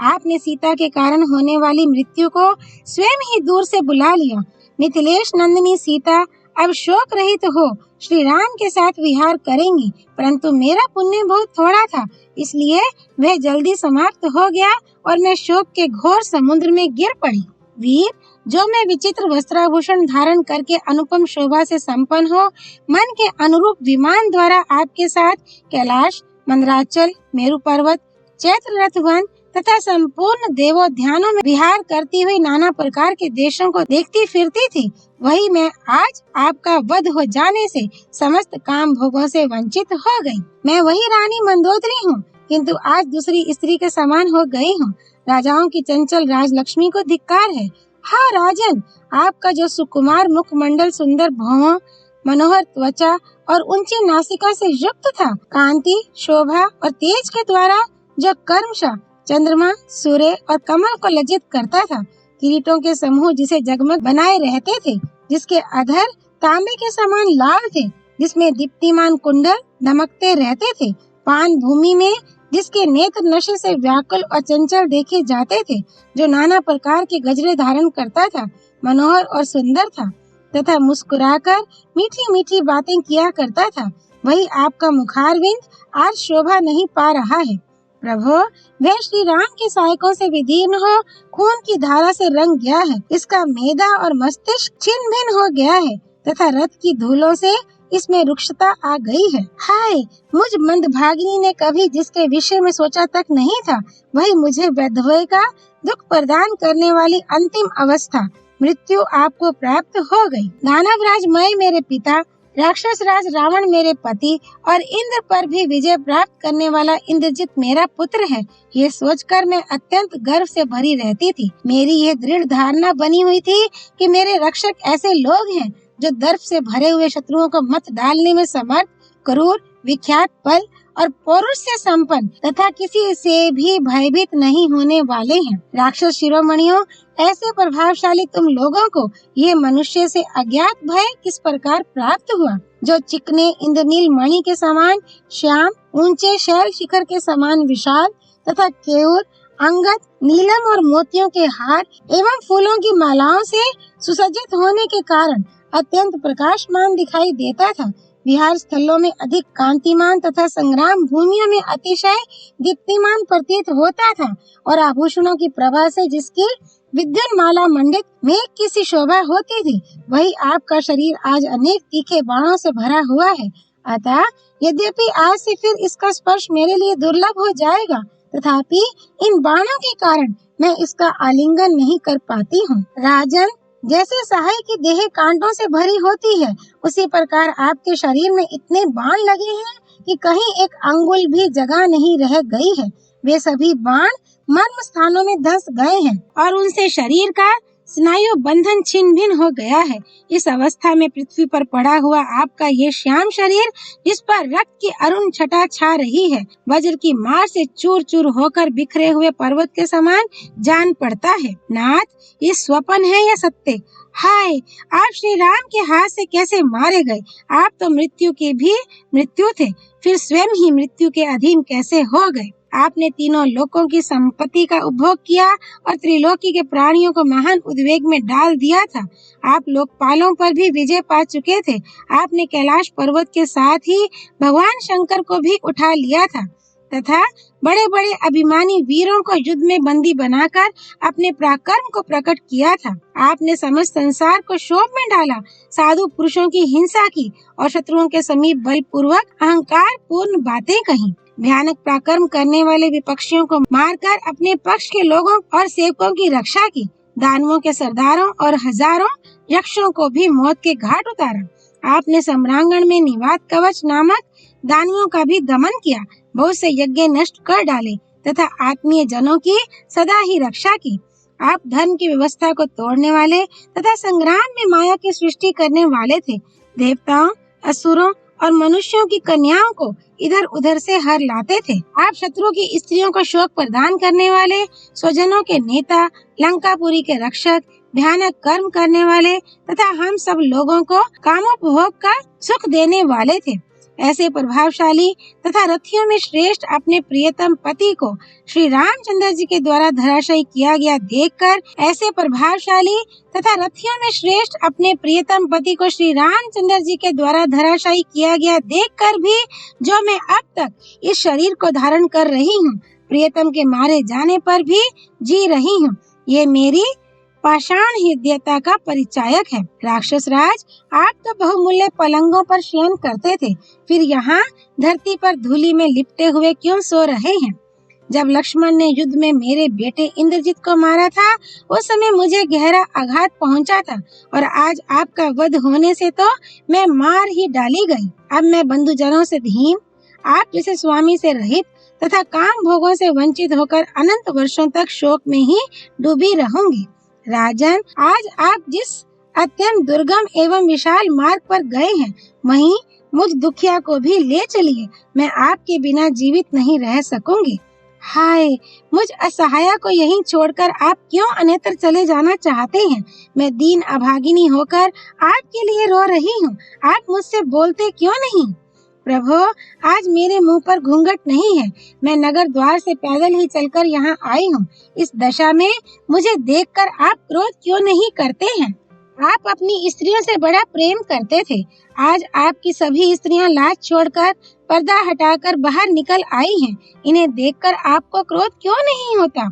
आपने सीता के कारण होने वाली मृत्यु को स्वयं ही दूर से बुला लिया। मिथिलेश नंदिनी सीता अब शोक रहित हो श्री राम के साथ विहार करेंगी, परंतु मेरा पुण्य बहुत थोड़ा था, इसलिए वह जल्दी समाप्त हो गया और मैं शोक के घोर समुद्र में गिर पड़ी। वीर, जो मैं विचित्र वस्त्राभूषण धारण करके अनुपम शोभा से संपन्न हो, मन के अनुरूप विमान द्वारा आपके साथ कैलाश, मंदराचल, मेरु पर्वत, चैत्र रथ वन तथा संपूर्ण देवोद्यानों में विहार करती हुई नाना प्रकार के देशों को देखती फिरती थी, वही मैं आज आपका वध हो जाने से समस्त काम भोगों से वंचित हो गई। मैं वही रानी मंदोदरी हूँ, किंतु आज दूसरी स्त्री के समान हो गई हूँ। राजाओं की चंचल राजलक्ष्मी को धिक्कार है। हाँ राजन, आपका जो सुकुमार मुखमंडल सुंदर भौहों, मनोहर त्वचा और ऊंची नासिका से युक्त था, कांति, शोभा और तेज के द्वारा जो कर्मशः चंद्रमा, सूर्य और कमल को लज्जित करता था, किरीटों के समूह जिसे जगमग बनाए रहते थे, जिसके अधर तांबे के समान लाल थे, जिसमें दीप्तिमान कुंडल दमकते रहते थे, पान भूमि में जिसके नेत्र नशे से व्याकुल और चंचल देखे जाते थे, जो नाना प्रकार के गजरे धारण करता था, मनोहर और सुंदर था तथा मुस्कुराकर मीठी मीठी बातें किया करता था, वही आपका मुखारविंद आज शोभा नहीं पा रहा है। प्रभो, वह श्री राम के सहायकों से विदीर्ण हो खून की धारा से रंग गया है, इसका मेदा और मस्तिष्क छिन्न भिन्न हो गया है तथा रथ की धूलों से इसमें रुक्षता आ गई है। हाय, मुझ मंदभागिनी ने कभी जिसके विषय में सोचा तक नहीं था, वही मुझे वैधव्य का दुख प्रदान करने वाली अंतिम अवस्था मृत्यु आपको प्राप्त हो गई। दानवराज मय मेरे पिता, राक्षस राज रावण मेरे पति और इंद्र पर भी विजय प्राप्त करने वाला इंद्रजित मेरा पुत्र है। ये सोचकर मैं अत्यंत गर्व से भरी रहती थी। मेरी यह दृढ़ धारणा बनी हुई थी कि मेरे रक्षक ऐसे लोग हैं जो दर्प से भरे हुए शत्रुओं को मत डालने में समर्थ, क्रूर, विख्यात, बल और पौरुष से संपन्न तथा किसी से भी भयभीत नहीं होने वाले हैं। राक्षस शिरोमणियों, ऐसे प्रभावशाली तुम लोगों को ये मनुष्य से अज्ञात भय किस प्रकार प्राप्त हुआ, जो चिकने इंद्रनील मणि के समान श्याम, ऊंचे शैल शिखर के समान विशाल तथा केयूर, अंगद, नीलम और मोतियों के हार एवं फूलों की मालाओं से सुसज्जित होने के कारण अत्यंत प्रकाशमान दिखाई देता था। विहार स्थलों में अधिक कांतिमान तथा संग्राम भूमियों में अतिशय दीप्तिमान प्रतीत होता था और आभूषणों की प्रभा से जिसकी विद्युन माला मंडित में किसी शोभा होती थी, वही आपका शरीर आज अनेक तीखे बाणों से भरा हुआ है। अतः यद्यपि आज से फिर इसका स्पर्श मेरे लिए दुर्लभ हो जाएगा, तथापि इन बाणों के कारण मैं इसका आलिंगन नहीं कर पाती हूँ। राजन, जैसे सहाय की देह कांटों से भरी होती है, उसी प्रकार आपके शरीर में इतने बाण लगे हैं कि कहीं एक अंगुल भी जगह नहीं रह गई है। वे सभी बाण मर्म स्थानों में धंस गए हैं और उनसे शरीर का स्नायु बंधन छिन्न भिन्न हो गया है। इस अवस्था में पृथ्वी पर पड़ा हुआ आपका ये श्याम शरीर, जिस पर रक्त की अरुण छटा छा रही है, वज्र की मार से चूर चूर होकर बिखरे हुए पर्वत के समान जान पड़ता है। नाथ, ये स्वप्न है या सत्य? हाय, आप श्री राम के हाथ से कैसे मारे गए? आप तो मृत्यु की भी मृत्यु थे, फिर स्वयं ही मृत्यु के अधीन कैसे हो गए? आपने तीनों लोकों की संपत्ति का उपभोग किया और त्रिलोकी के प्राणियों को महान उद्वेग में डाल दिया था। आप लोकपालों पर भी विजय पा चुके थे। आपने कैलाश पर्वत के साथ ही भगवान शंकर को भी उठा लिया था तथा बड़े बड़े अभिमानी वीरों को युद्ध में बंदी बनाकर अपने पराक्रम को प्रकट किया था। आपने समस्त संसार को क्षोभ में डाला, साधु पुरुषों की हिंसा की और शत्रुओं के समीप बलपूर्वक अहंकार पूर्ण बातें कही। भयानक पराक्रम करने वाले विपक्षियों को मारकर अपने पक्ष के लोगों और सेवकों की रक्षा की। दानवों के सरदारों और हजारों यक्षों को भी मौत के घाट उतारा। आपने सम्रांगण में निवात कवच नामक दानवों का भी दमन किया, बहुत से यज्ञ नष्ट कर डाले तथा आत्मीय जनों की सदा ही रक्षा की। आप धर्म की व्यवस्था को तोड़ने वाले तथा संग्राम में माया की सृष्टि करने वाले थे। देवताओं, असुरों और मनुष्यों की कन्याओं को इधर उधर से हर लाते थे। आप शत्रु की स्त्रियों को शोक प्रदान करने वाले, स्वजनों के नेता, लंकापुरी के रक्षक, भयानक कर्म करने वाले तथा हम सब लोगों को कामोपभोग का सुख देने वाले थे। ऐसे प्रभावशाली तथा रथियों में श्रेष्ठ अपने प्रियतम पति को श्री रामचंद्र जी के द्वारा धराशायी किया गया देखकर, ऐसे प्रभावशाली तथा रथियों में श्रेष्ठ अपने प्रियतम पति को श्री रामचंद्र जी के द्वारा धराशायी किया गया देखकर भी जो मैं अब तक इस शरीर को धारण कर रही हूँ, प्रियतम के मारे जाने पर भी जी रही हूँ, ये मेरी पाषाण हृदयता का परिचायक है। राक्षस राज, आप तो बहुमूल्य पलंगों पर शयन करते थे, फिर यहाँ धरती पर धूलि में लिपटे हुए क्यों सो रहे हैं? जब लक्ष्मण ने युद्ध में मेरे बेटे इंद्रजित को मारा था, उस समय मुझे गहरा आघात पहुंचा था और आज आपका वध होने से तो मैं मार ही डाली गई। अब मैं बंधुजनों से धीन, आप जैसे स्वामी से रहित तथा काम भोगों से वंचित होकर अनंत वर्षों तक शोक में ही डूबी रहूंगी। राजन, आज आप जिस अत्यंत दुर्गम एवं विशाल मार्ग पर गए हैं, वहीं मुझ दुखिया को भी ले चलिए, मैं आपके बिना जीवित नहीं रह सकूंगी। हाय, मुझ असहाया को यहीं छोड़कर आप क्यों अन्यत्र चले जाना चाहते हैं? मैं दीन अभागिनी होकर आपके लिए रो रही हूँ, आप मुझसे बोलते क्यों नहीं? प्रभु, आज मेरे मुंह पर घूंघट नहीं है, मैं नगर द्वार से पैदल ही चलकर यहाँ आई हूँ। इस दशा में मुझे देखकर आप क्रोध क्यों नहीं करते हैं? आप अपनी स्त्रियों से बड़ा प्रेम करते थे, आज आपकी सभी स्त्रियां लाज छोड़कर पर्दा हटाकर बाहर निकल आई हैं। इन्हें देखकर आपको क्रोध क्यों नहीं होता?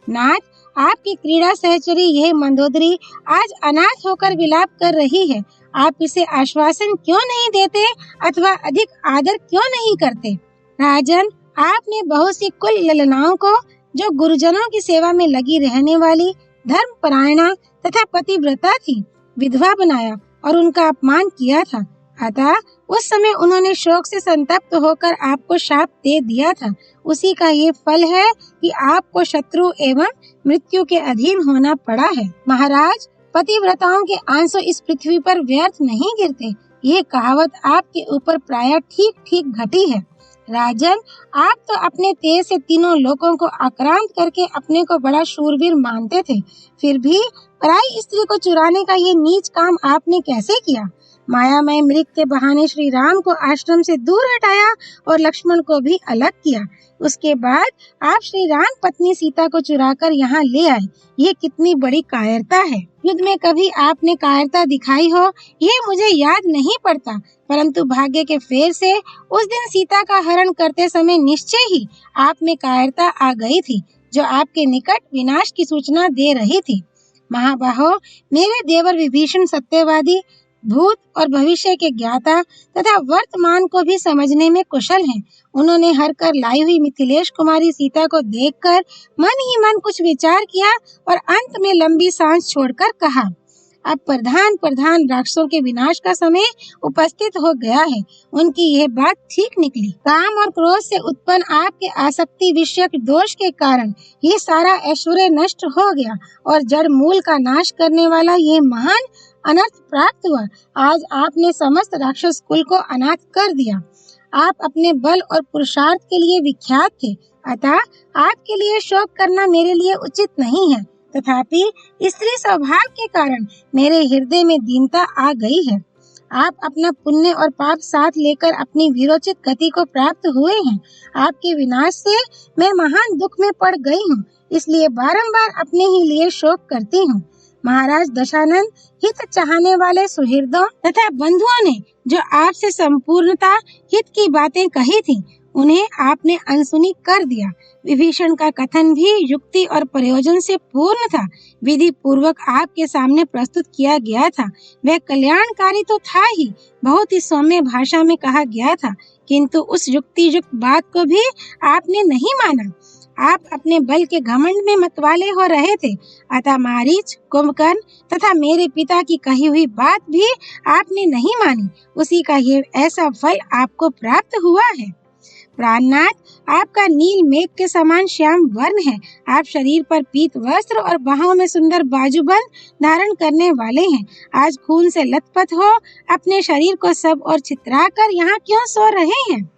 नाथ, आपकी क्रीड़ा सहचरी यह मंदोदरी आज अनाथ होकर विलाप कर रही है, आप इसे आश्वासन क्यों नहीं देते अथवा अधिक आदर क्यों नहीं करते? राजन, आपने बहुत सी कुल ललनाओं को जो गुरुजनों की सेवा में लगी रहने वाली धर्मपरायणा तथा पतिव्रता थी, विधवा बनाया और उनका अपमान किया था। अतः उस समय उन्होंने शोक से संतप्त होकर आपको शाप दे दिया था। उसी का ये फल है कि आपको शत्रु एवं मृत्यु के अधीन होना पड़ा है। महाराज, पतिव्रताओं के आंसू इस पृथ्वी पर व्यर्थ नहीं गिरते, ये कहावत आपके ऊपर प्रायः ठीक ठीक घटी है। राजन, आप तो अपने तेज से तीनों लोगों को आक्रांत करके अपने को बड़ा शूरवीर मानते थे, फिर भी पराई स्त्री को चुराने का ये नीच काम आपने कैसे किया? मायामय मृग के बहाने श्री राम को आश्रम से दूर हटाया और लक्ष्मण को भी अलग किया। उसके बाद आप श्री राम पत्नी सीता को चुराकर यहाँ ले आए। ये कितनी बड़ी कायरता है। युद्ध में कभी आपने कायरता दिखाई हो ये मुझे याद नहीं पड़ता, परंतु भाग्य के फेर से उस दिन सीता का हरण करते समय निश्चय ही आप में कायरता आ गई थी, जो आपके निकट विनाश की सूचना दे रही थी। महाबाहो, मेरे देवर विभीषण सत्यवादी, भूत और भविष्य के ज्ञाता तथा वर्तमान को भी समझने में कुशल हैं। उन्होंने हर कर लाई हुई मिथिलेश कुमारी सीता को देखकर मन ही मन कुछ विचार किया और अंत में लंबी सांस छोड़कर कहा, अब प्रधान राक्षसों के विनाश का समय उपस्थित हो गया है। उनकी यह बात ठीक निकली। काम और क्रोध से उत्पन्न आपके आसक्ति विषयक दोष के कारण ये सारा ऐश्वर्य नष्ट हो गया और जड़ मूल का नाश करने वाला ये महान अनर्थ प्राप्त हुआ। आज आपने समस्त राक्षस कुल को अनाथ कर दिया। आप अपने बल और पुरुषार्थ के लिए विख्यात थे, अतः आपके लिए शोक करना मेरे लिए उचित नहीं है। तथापि स्त्री स्वभाव के कारण मेरे हृदय में दीनता आ गई है। आप अपना पुण्य और पाप साथ लेकर अपनी वीरोचित गति को प्राप्त हुए हैं। आपके विनाश से मैं महान दुख में पड़ गई हूँ, इसलिए बारंबार अपने ही लिए शोक करती हूँ। महाराज दशानन, हित चाहने वाले सुहृदों तथा बंधुओं ने जो आपसे संपूर्णता हित की बातें कही थी, उन्हें आपने अनसुनी कर दिया। विभीषण का कथन भी युक्ति और प्रयोजन से पूर्ण था, विधि पूर्वक आपके सामने प्रस्तुत किया गया था। वह कल्याणकारी तो था ही, बहुत ही सौम्य भाषा में कहा गया था, किंतु उस युक्ति युक्त बात को भी आपने नहीं माना। आप अपने बल के घमंड में मतवाले हो रहे थे, अतः मारीच, कुंभकर्ण तथा मेरे पिता की कही हुई बात भी आपने नहीं मानी। उसी का ये ऐसा फल आपको प्राप्त हुआ है। प्राणनाथ, आपका नील मेघ के समान श्याम वर्ण है। आप शरीर पर पीत वस्त्र और बाहों में सुंदर बाजूबंद धारण करने वाले हैं। आज खून से लथपथ हो अपने शरीर को सब और छितराकर यहाँ क्यों सो रहे हैं?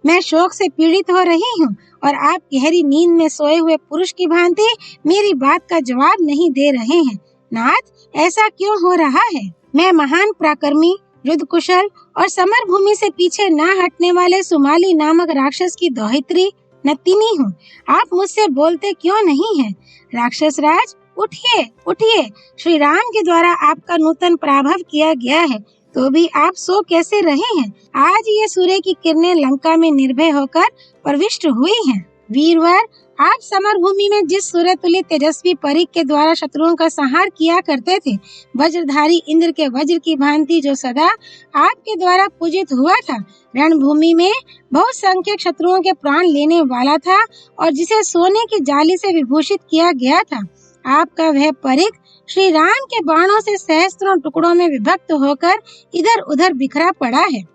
मैं शोक से पीड़ित हो रही हूँ और आप गहरी नींद में सोए हुए पुरुष की भांति मेरी बात का जवाब नहीं दे रहे हैं। नाथ, ऐसा क्यों हो रहा है? मैं महान पराक्रमी, युद्ध कुशल और समर भूमि से पीछे न हटने वाले सुमाली नामक राक्षस की दोहित्री नतिनी हूँ। आप मुझसे बोलते क्यों नहीं हैं? राक्षस राज, उठिए, उठिए। श्री राम के द्वारा आपका नूतन पराभव किया गया है, तो भी आप सो कैसे रहे हैं? आज ये सूर्य की किरणें लंका में निर्भय होकर प्रविष्ट हुई हैं। वीरवर, आप समर भूमि में जिस सूर्य तुल्य तेजस्वी परीख के द्वारा शत्रुओं का संहार किया करते थे, वज्रधारी इंद्र के वज्र की भांति जो सदा आपके द्वारा पूजित हुआ था, रणभूमि में बहुत संख्यक शत्रुओं के प्राण लेने वाला था और जिसे सोने की जाली से विभूषित किया गया था, आपका वह परीख श्री राम के बाणों से सहस्त्रों टुकड़ों में विभक्त होकर इधर उधर बिखरा पड़ा है।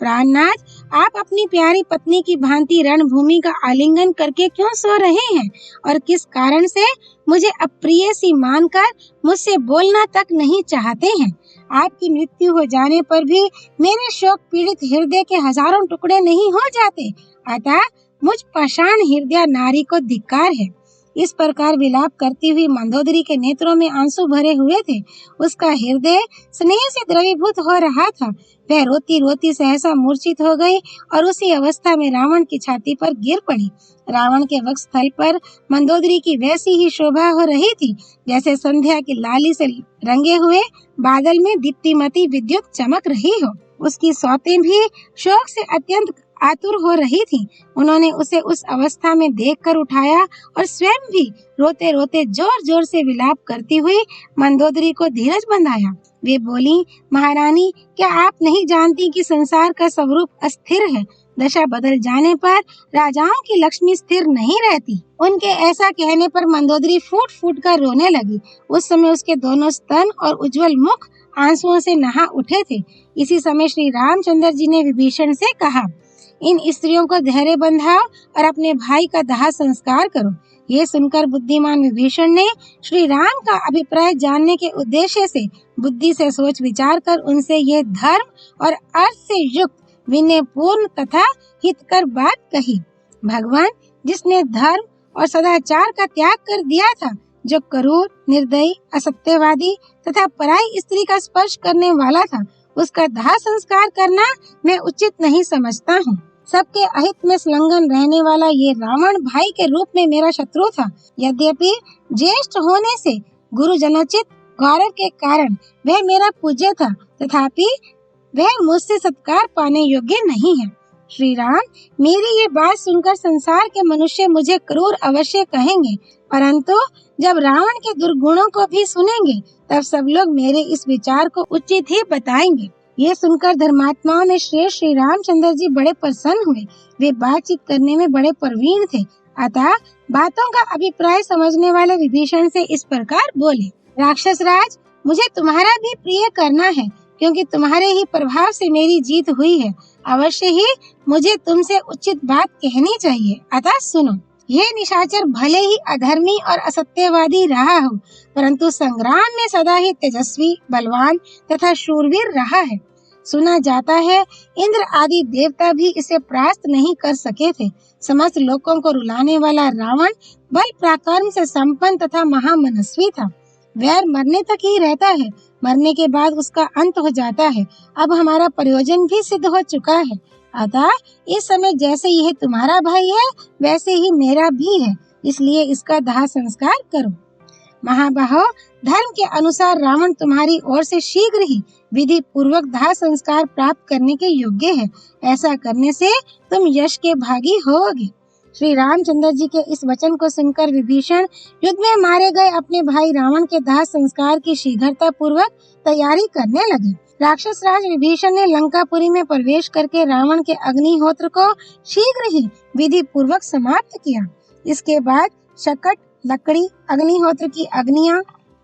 प्राणनाथ, आप अपनी प्यारी पत्नी की भांति रणभूमि का आलिंगन करके क्यों सो रहे हैं और किस कारण से मुझे अप्रिय सी मानकर मुझसे बोलना तक नहीं चाहते हैं? आपकी मृत्यु हो जाने पर भी मेरे शोक पीड़ित हृदय के हजारों टुकड़े नहीं हो जाते। अतः मुझ पाषाण हृदय नारी को धिक्कार है। इस प्रकार विलाप करती हुई मंदोदरी के नेत्रों में आंसू भरे हुए थे। उसका हृदय स्नेह से द्रवीभूत हो रहा था। वह रोती रोती सहसा मूर्छित हो गई और उसी अवस्था में रावण की छाती पर गिर पड़ी। रावण के वक्षस्थल पर मंदोदरी की वैसी ही शोभा हो रही थी जैसे संध्या की लाली से रंगे हुए बादल में दीप्तिमती विद्युत चमक रही हो। उसकी सौतें भी शोक से अत्यंत आतुर हो रही थी। उन्होंने उसे उस अवस्था में देखकर उठाया और स्वयं भी रोते रोते जोर जोर से विलाप करती हुई मंदोदरी को धीरज बंधाया। वे बोली, महारानी, क्या आप नहीं जानती कि संसार का स्वरूप अस्थिर है? दशा बदल जाने पर राजाओं की लक्ष्मी स्थिर नहीं रहती। उनके ऐसा कहने पर मंदोदरी फूट फूट कर रोने लगी। उस समय उसके दोनों स्तन और उज्जवल मुख आंसुओं से नहा उठे थे। इसी समय श्री रामचंद्र जी ने विभीषण से कहा, इन स्त्रियों को धैर्य बंधाओ और अपने भाई का दाह संस्कार करो। ये सुनकर बुद्धिमान विभीषण ने श्री राम का अभिप्राय जानने के उद्देश्य से बुद्धि से सोच विचार कर उनसे ये धर्म और अर्थ से युक्त विनयपूर्ण तथा हितकर बात कही। भगवान, जिसने धर्म और सदाचार का त्याग कर दिया था, जो क्रूर, निर्दयी, असत्यवादी तथा पराई स्त्री का स्पर्श करने वाला था, उसका दाह संस्कार करना मैं उचित नहीं समझता हूँ। सबके अहित में संलग्न रहने वाला ये रावण भाई के रूप में मेरा शत्रु था। यद्यपि ज्येष्ठ होने से गुरुजनोचित गौरव के कारण वह मेरा पूज्य था, तथापि वह मुझसे सत्कार पाने योग्य नहीं है। श्री राम, मेरी ये बात सुनकर संसार के मनुष्य मुझे क्रूर अवश्य कहेंगे, परंतु जब रावण के दुर्गुणों को भी सुनेंगे तब सब लोग मेरे इस विचार को उचित ही बताएंगे। ये सुनकर धर्मात्माओं में श्रेष्ठ श्री रामचंद्र जी बड़े प्रसन्न हुए। वे बातचीत करने में बड़े प्रवीण थे, अतः बातों का अभिप्राय समझने वाले विभीषण से इस प्रकार बोले, राक्षस राज, मुझे तुम्हारा भी प्रिय करना है, क्योंकि तुम्हारे ही प्रभाव से मेरी जीत हुई है। अवश्य ही मुझे तुमसे उचित बात कहनी चाहिए, अतः सुनो। यह निशाचर भले ही अधर्मी और असत्यवादी रहा हो, परंतु संग्राम में सदा ही तेजस्वी, बलवान तथा शूरवीर रहा है। सुना जाता है इंद्र आदि देवता भी इसे परास्त नहीं कर सके थे। समस्त लोगों को रुलाने वाला रावण बल पराक्रम से संपन्न तथा महामनस्वी था। वैर मरने तक ही रहता है, मरने के बाद उसका अंत हो जाता है। अब हमारा प्रयोजन भी सिद्ध हो चुका है, अतः इस समय जैसे यह तुम्हारा भाई है वैसे ही मेरा भी है, इसलिए इसका दाह संस्कार करो। महाबाहो, धर्म के अनुसार रावण तुम्हारी ओर से शीघ्र ही विधि पूर्वक दाह संस्कार प्राप्त करने के योग्य है। ऐसा करने से तुम यश के भागी होगे। श्री रामचंद्र जी के इस वचन को सुनकर विभीषण युद्ध में मारे गए अपने भाई रावण के दाह संस्कार की शीघ्रता पूर्वक तैयारी करने लगे। राक्षस राज विभीषण ने लंकापुरी में प्रवेश करके रावण के अग्निहोत्र को शीघ्र ही विधि पूर्वक समाप्त किया। इसके बाद शकट, लकड़ी, अग्निहोत्र की अग्नियां,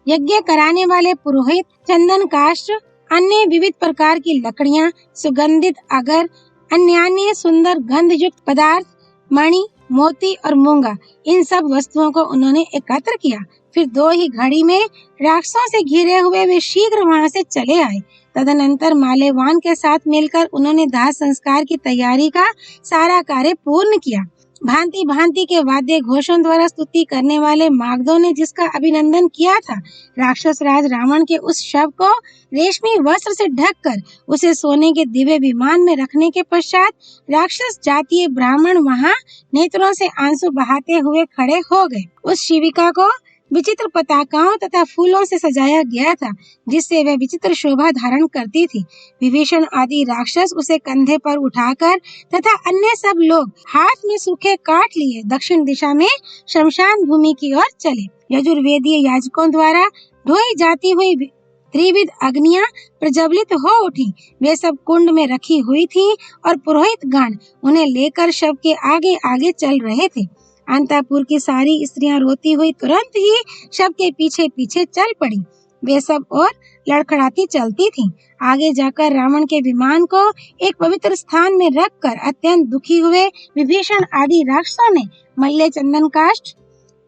यज्ञ कराने वाले पुरोहित, चंदन काष्ठ, अन्य विविध प्रकार की लकड़ियां, सुगंधित अगर, अन्य सुंदर गंध युक्त पदार्थ, मणि, मोती और मूंगा, इन सब वस्तुओं को उन्होंने एकत्र किया। फिर 2 ही घड़ी में राक्षसों से घिरे हुए वे शीघ्र वहां से चले आए। तदनंतर माल्यवान के साथ मिलकर उन्होंने दाह संस्कार की तैयारी का सारा कार्य पूर्ण किया। भांति भांति के वाद्य घोषों द्वारा स्तुति करने वाले मागधों ने जिसका अभिनंदन किया था, राक्षस राज रावण के उस शव को रेशमी वस्त्र से ढककर उसे सोने के दिव्य विमान में रखने के पश्चात राक्षस जातीय ब्राह्मण वहां नेत्रों से आंसू बहाते हुए खड़े हो गए। उस शिविका को विचित्र पताकाओं तथा फूलों से सजाया गया था, जिससे वह विचित्र शोभा धारण करती थी। विभीषण आदि राक्षस उसे कंधे पर उठाकर तथा अन्य सब लोग हाथ में सूखे काट लिए दक्षिण दिशा में शमशान भूमि की ओर चले। यजुर्वेदीय याजकों द्वारा ढोई जाती हुई त्रिविध अग्नियां प्रज्वलित हो उठी। वे सब कुंड में रखी हुई थी और पुरोहित गण उन्हें लेकर शव के आगे आगे चल रहे थे। अंतःपुर की सारी स्त्रियां रोती हुई तुरंत ही शव के पीछे पीछे चल पड़ी। वे सब और लड़खड़ाती चलती थीं। आगे जाकर रावण के विमान को एक पवित्र स्थान में रखकर अत्यंत दुखी हुए विभीषण आदि राक्षसों ने मल्ले चंदन काष्ठ,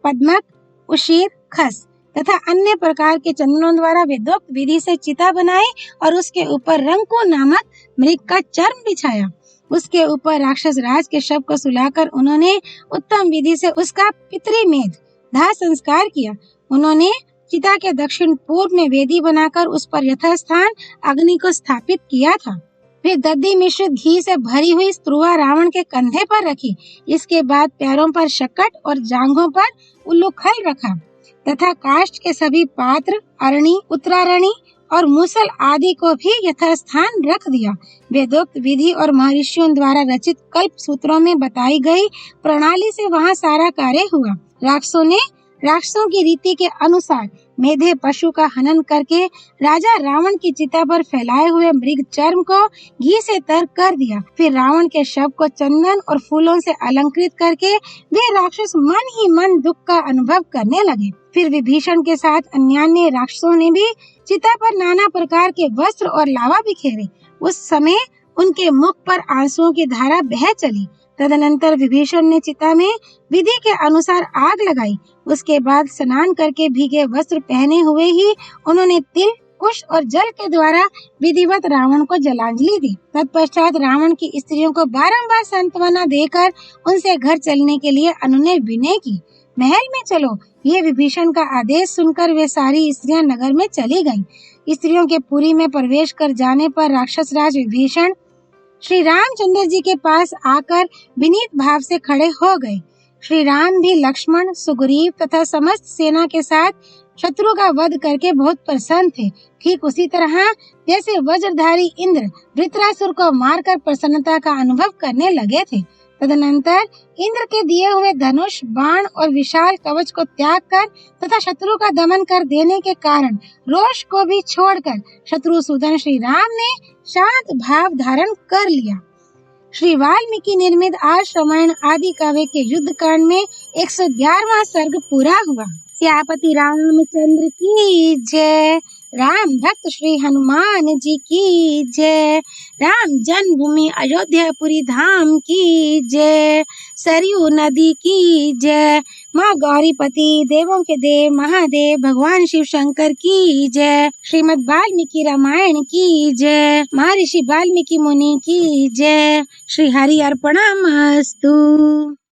पद्मक, उशीर, खस तथा अन्य प्रकार के चंदनों द्वारा वेदोक्त विधि से चिता बनाई और उसके ऊपर रंको नामक मृग का चर्म बिछाया। उसके ऊपर राक्षस राज के शव को सुलाकर उन्होंने उत्तम विधि से उसका पितृमेध दाह संस्कार किया। उन्होंने चिता के दक्षिण पूर्व में वेदी बनाकर उस पर यथास्थान अग्नि को स्थापित किया था। फिर दधि मिश्रित घी से भरी हुई स्त्रुआ रावण के कंधे पर रखी। इसके बाद पैरों पर शकट और जांघों पर उल्लूखल रखा तथा काष्ठ के सभी पात्र, अरणी, उत्तरारणी और मूसल आदि को भी यथास्थान रख दिया। वेदोक्त विधि और महर्षियों द्वारा रचित कल्प सूत्रों में बताई गई प्रणाली से वहां सारा कार्य हुआ। राक्षसों की रीति के अनुसार मेधे पशु का हनन करके राजा रावण की चिता पर फैलाए हुए मृग चर्म को घी से तर कर दिया। फिर रावण के शव को चंदन और फूलों से अलंकृत करके वे राक्षस मन ही मन दुख का अनुभव करने लगे। फिर विभीषण के साथ अन्यान्य राक्षसों ने भी चिता पर नाना प्रकार के वस्त्र और लावा बिखेरे। उस समय उनके मुख पर आंसुओं की धारा बह चली। तदनंतर विभीषण ने चिता में विधि के अनुसार आग लगाई। उसके बाद स्नान करके भीगे वस्त्र पहने हुए ही उन्होंने तिल, कुश और जल के द्वारा विधिवत रावण को जलांजलि दी। तत्पश्चात रावण की स्त्रियों को बारंबार सांत्वना देकर उनसे घर चलने के लिए अनुनय विनय की। महल में चलो, ये विभीषण का आदेश सुनकर वे सारी स्त्रियां नगर में चली गईं। स्त्रियों के पुरी में प्रवेश कर जाने पर राक्षस राज विभीषण श्री रामचंद्र जी के पास आकर विनीत भाव से खड़े हो गए। श्री राम भी लक्ष्मण, सुग्रीव तथा समस्त सेना के साथ शत्रु का वध करके बहुत प्रसन्न थे। ठीक उसी तरह जैसे वज्रधारी इंद्र वृत्रासुर को मारकर प्रसन्नता का अनुभव करने लगे थे। तदनंतर इंद्र के दिए हुए धनुष, बाण और विशाल कवच को त्याग कर तथा शत्रु का दमन कर देने के कारण रोष को भी छोड़कर शत्रुसूदन श्री राम ने शांत भाव धारण कर लिया। श्री वाल्मीकि निर्मित आज रामायण आदि काव्य के युद्ध कांड में 111वां सर्ग पूरा हुआ। सियापति रामचंद्र की जय। राम भक्त श्री हनुमान जी की जय। राम जन्मभूमि अयोध्यापुरी धाम की जय। सरयू नदी की जय। माँ गौरीपति देवों के देव महादेव भगवान शिव शंकर की जय। श्रीमद् वाल्मीकि रामायण की जय। महर्षि वाल्मीकि मुनि की जय। श्री हरि अर्पणमस्तु।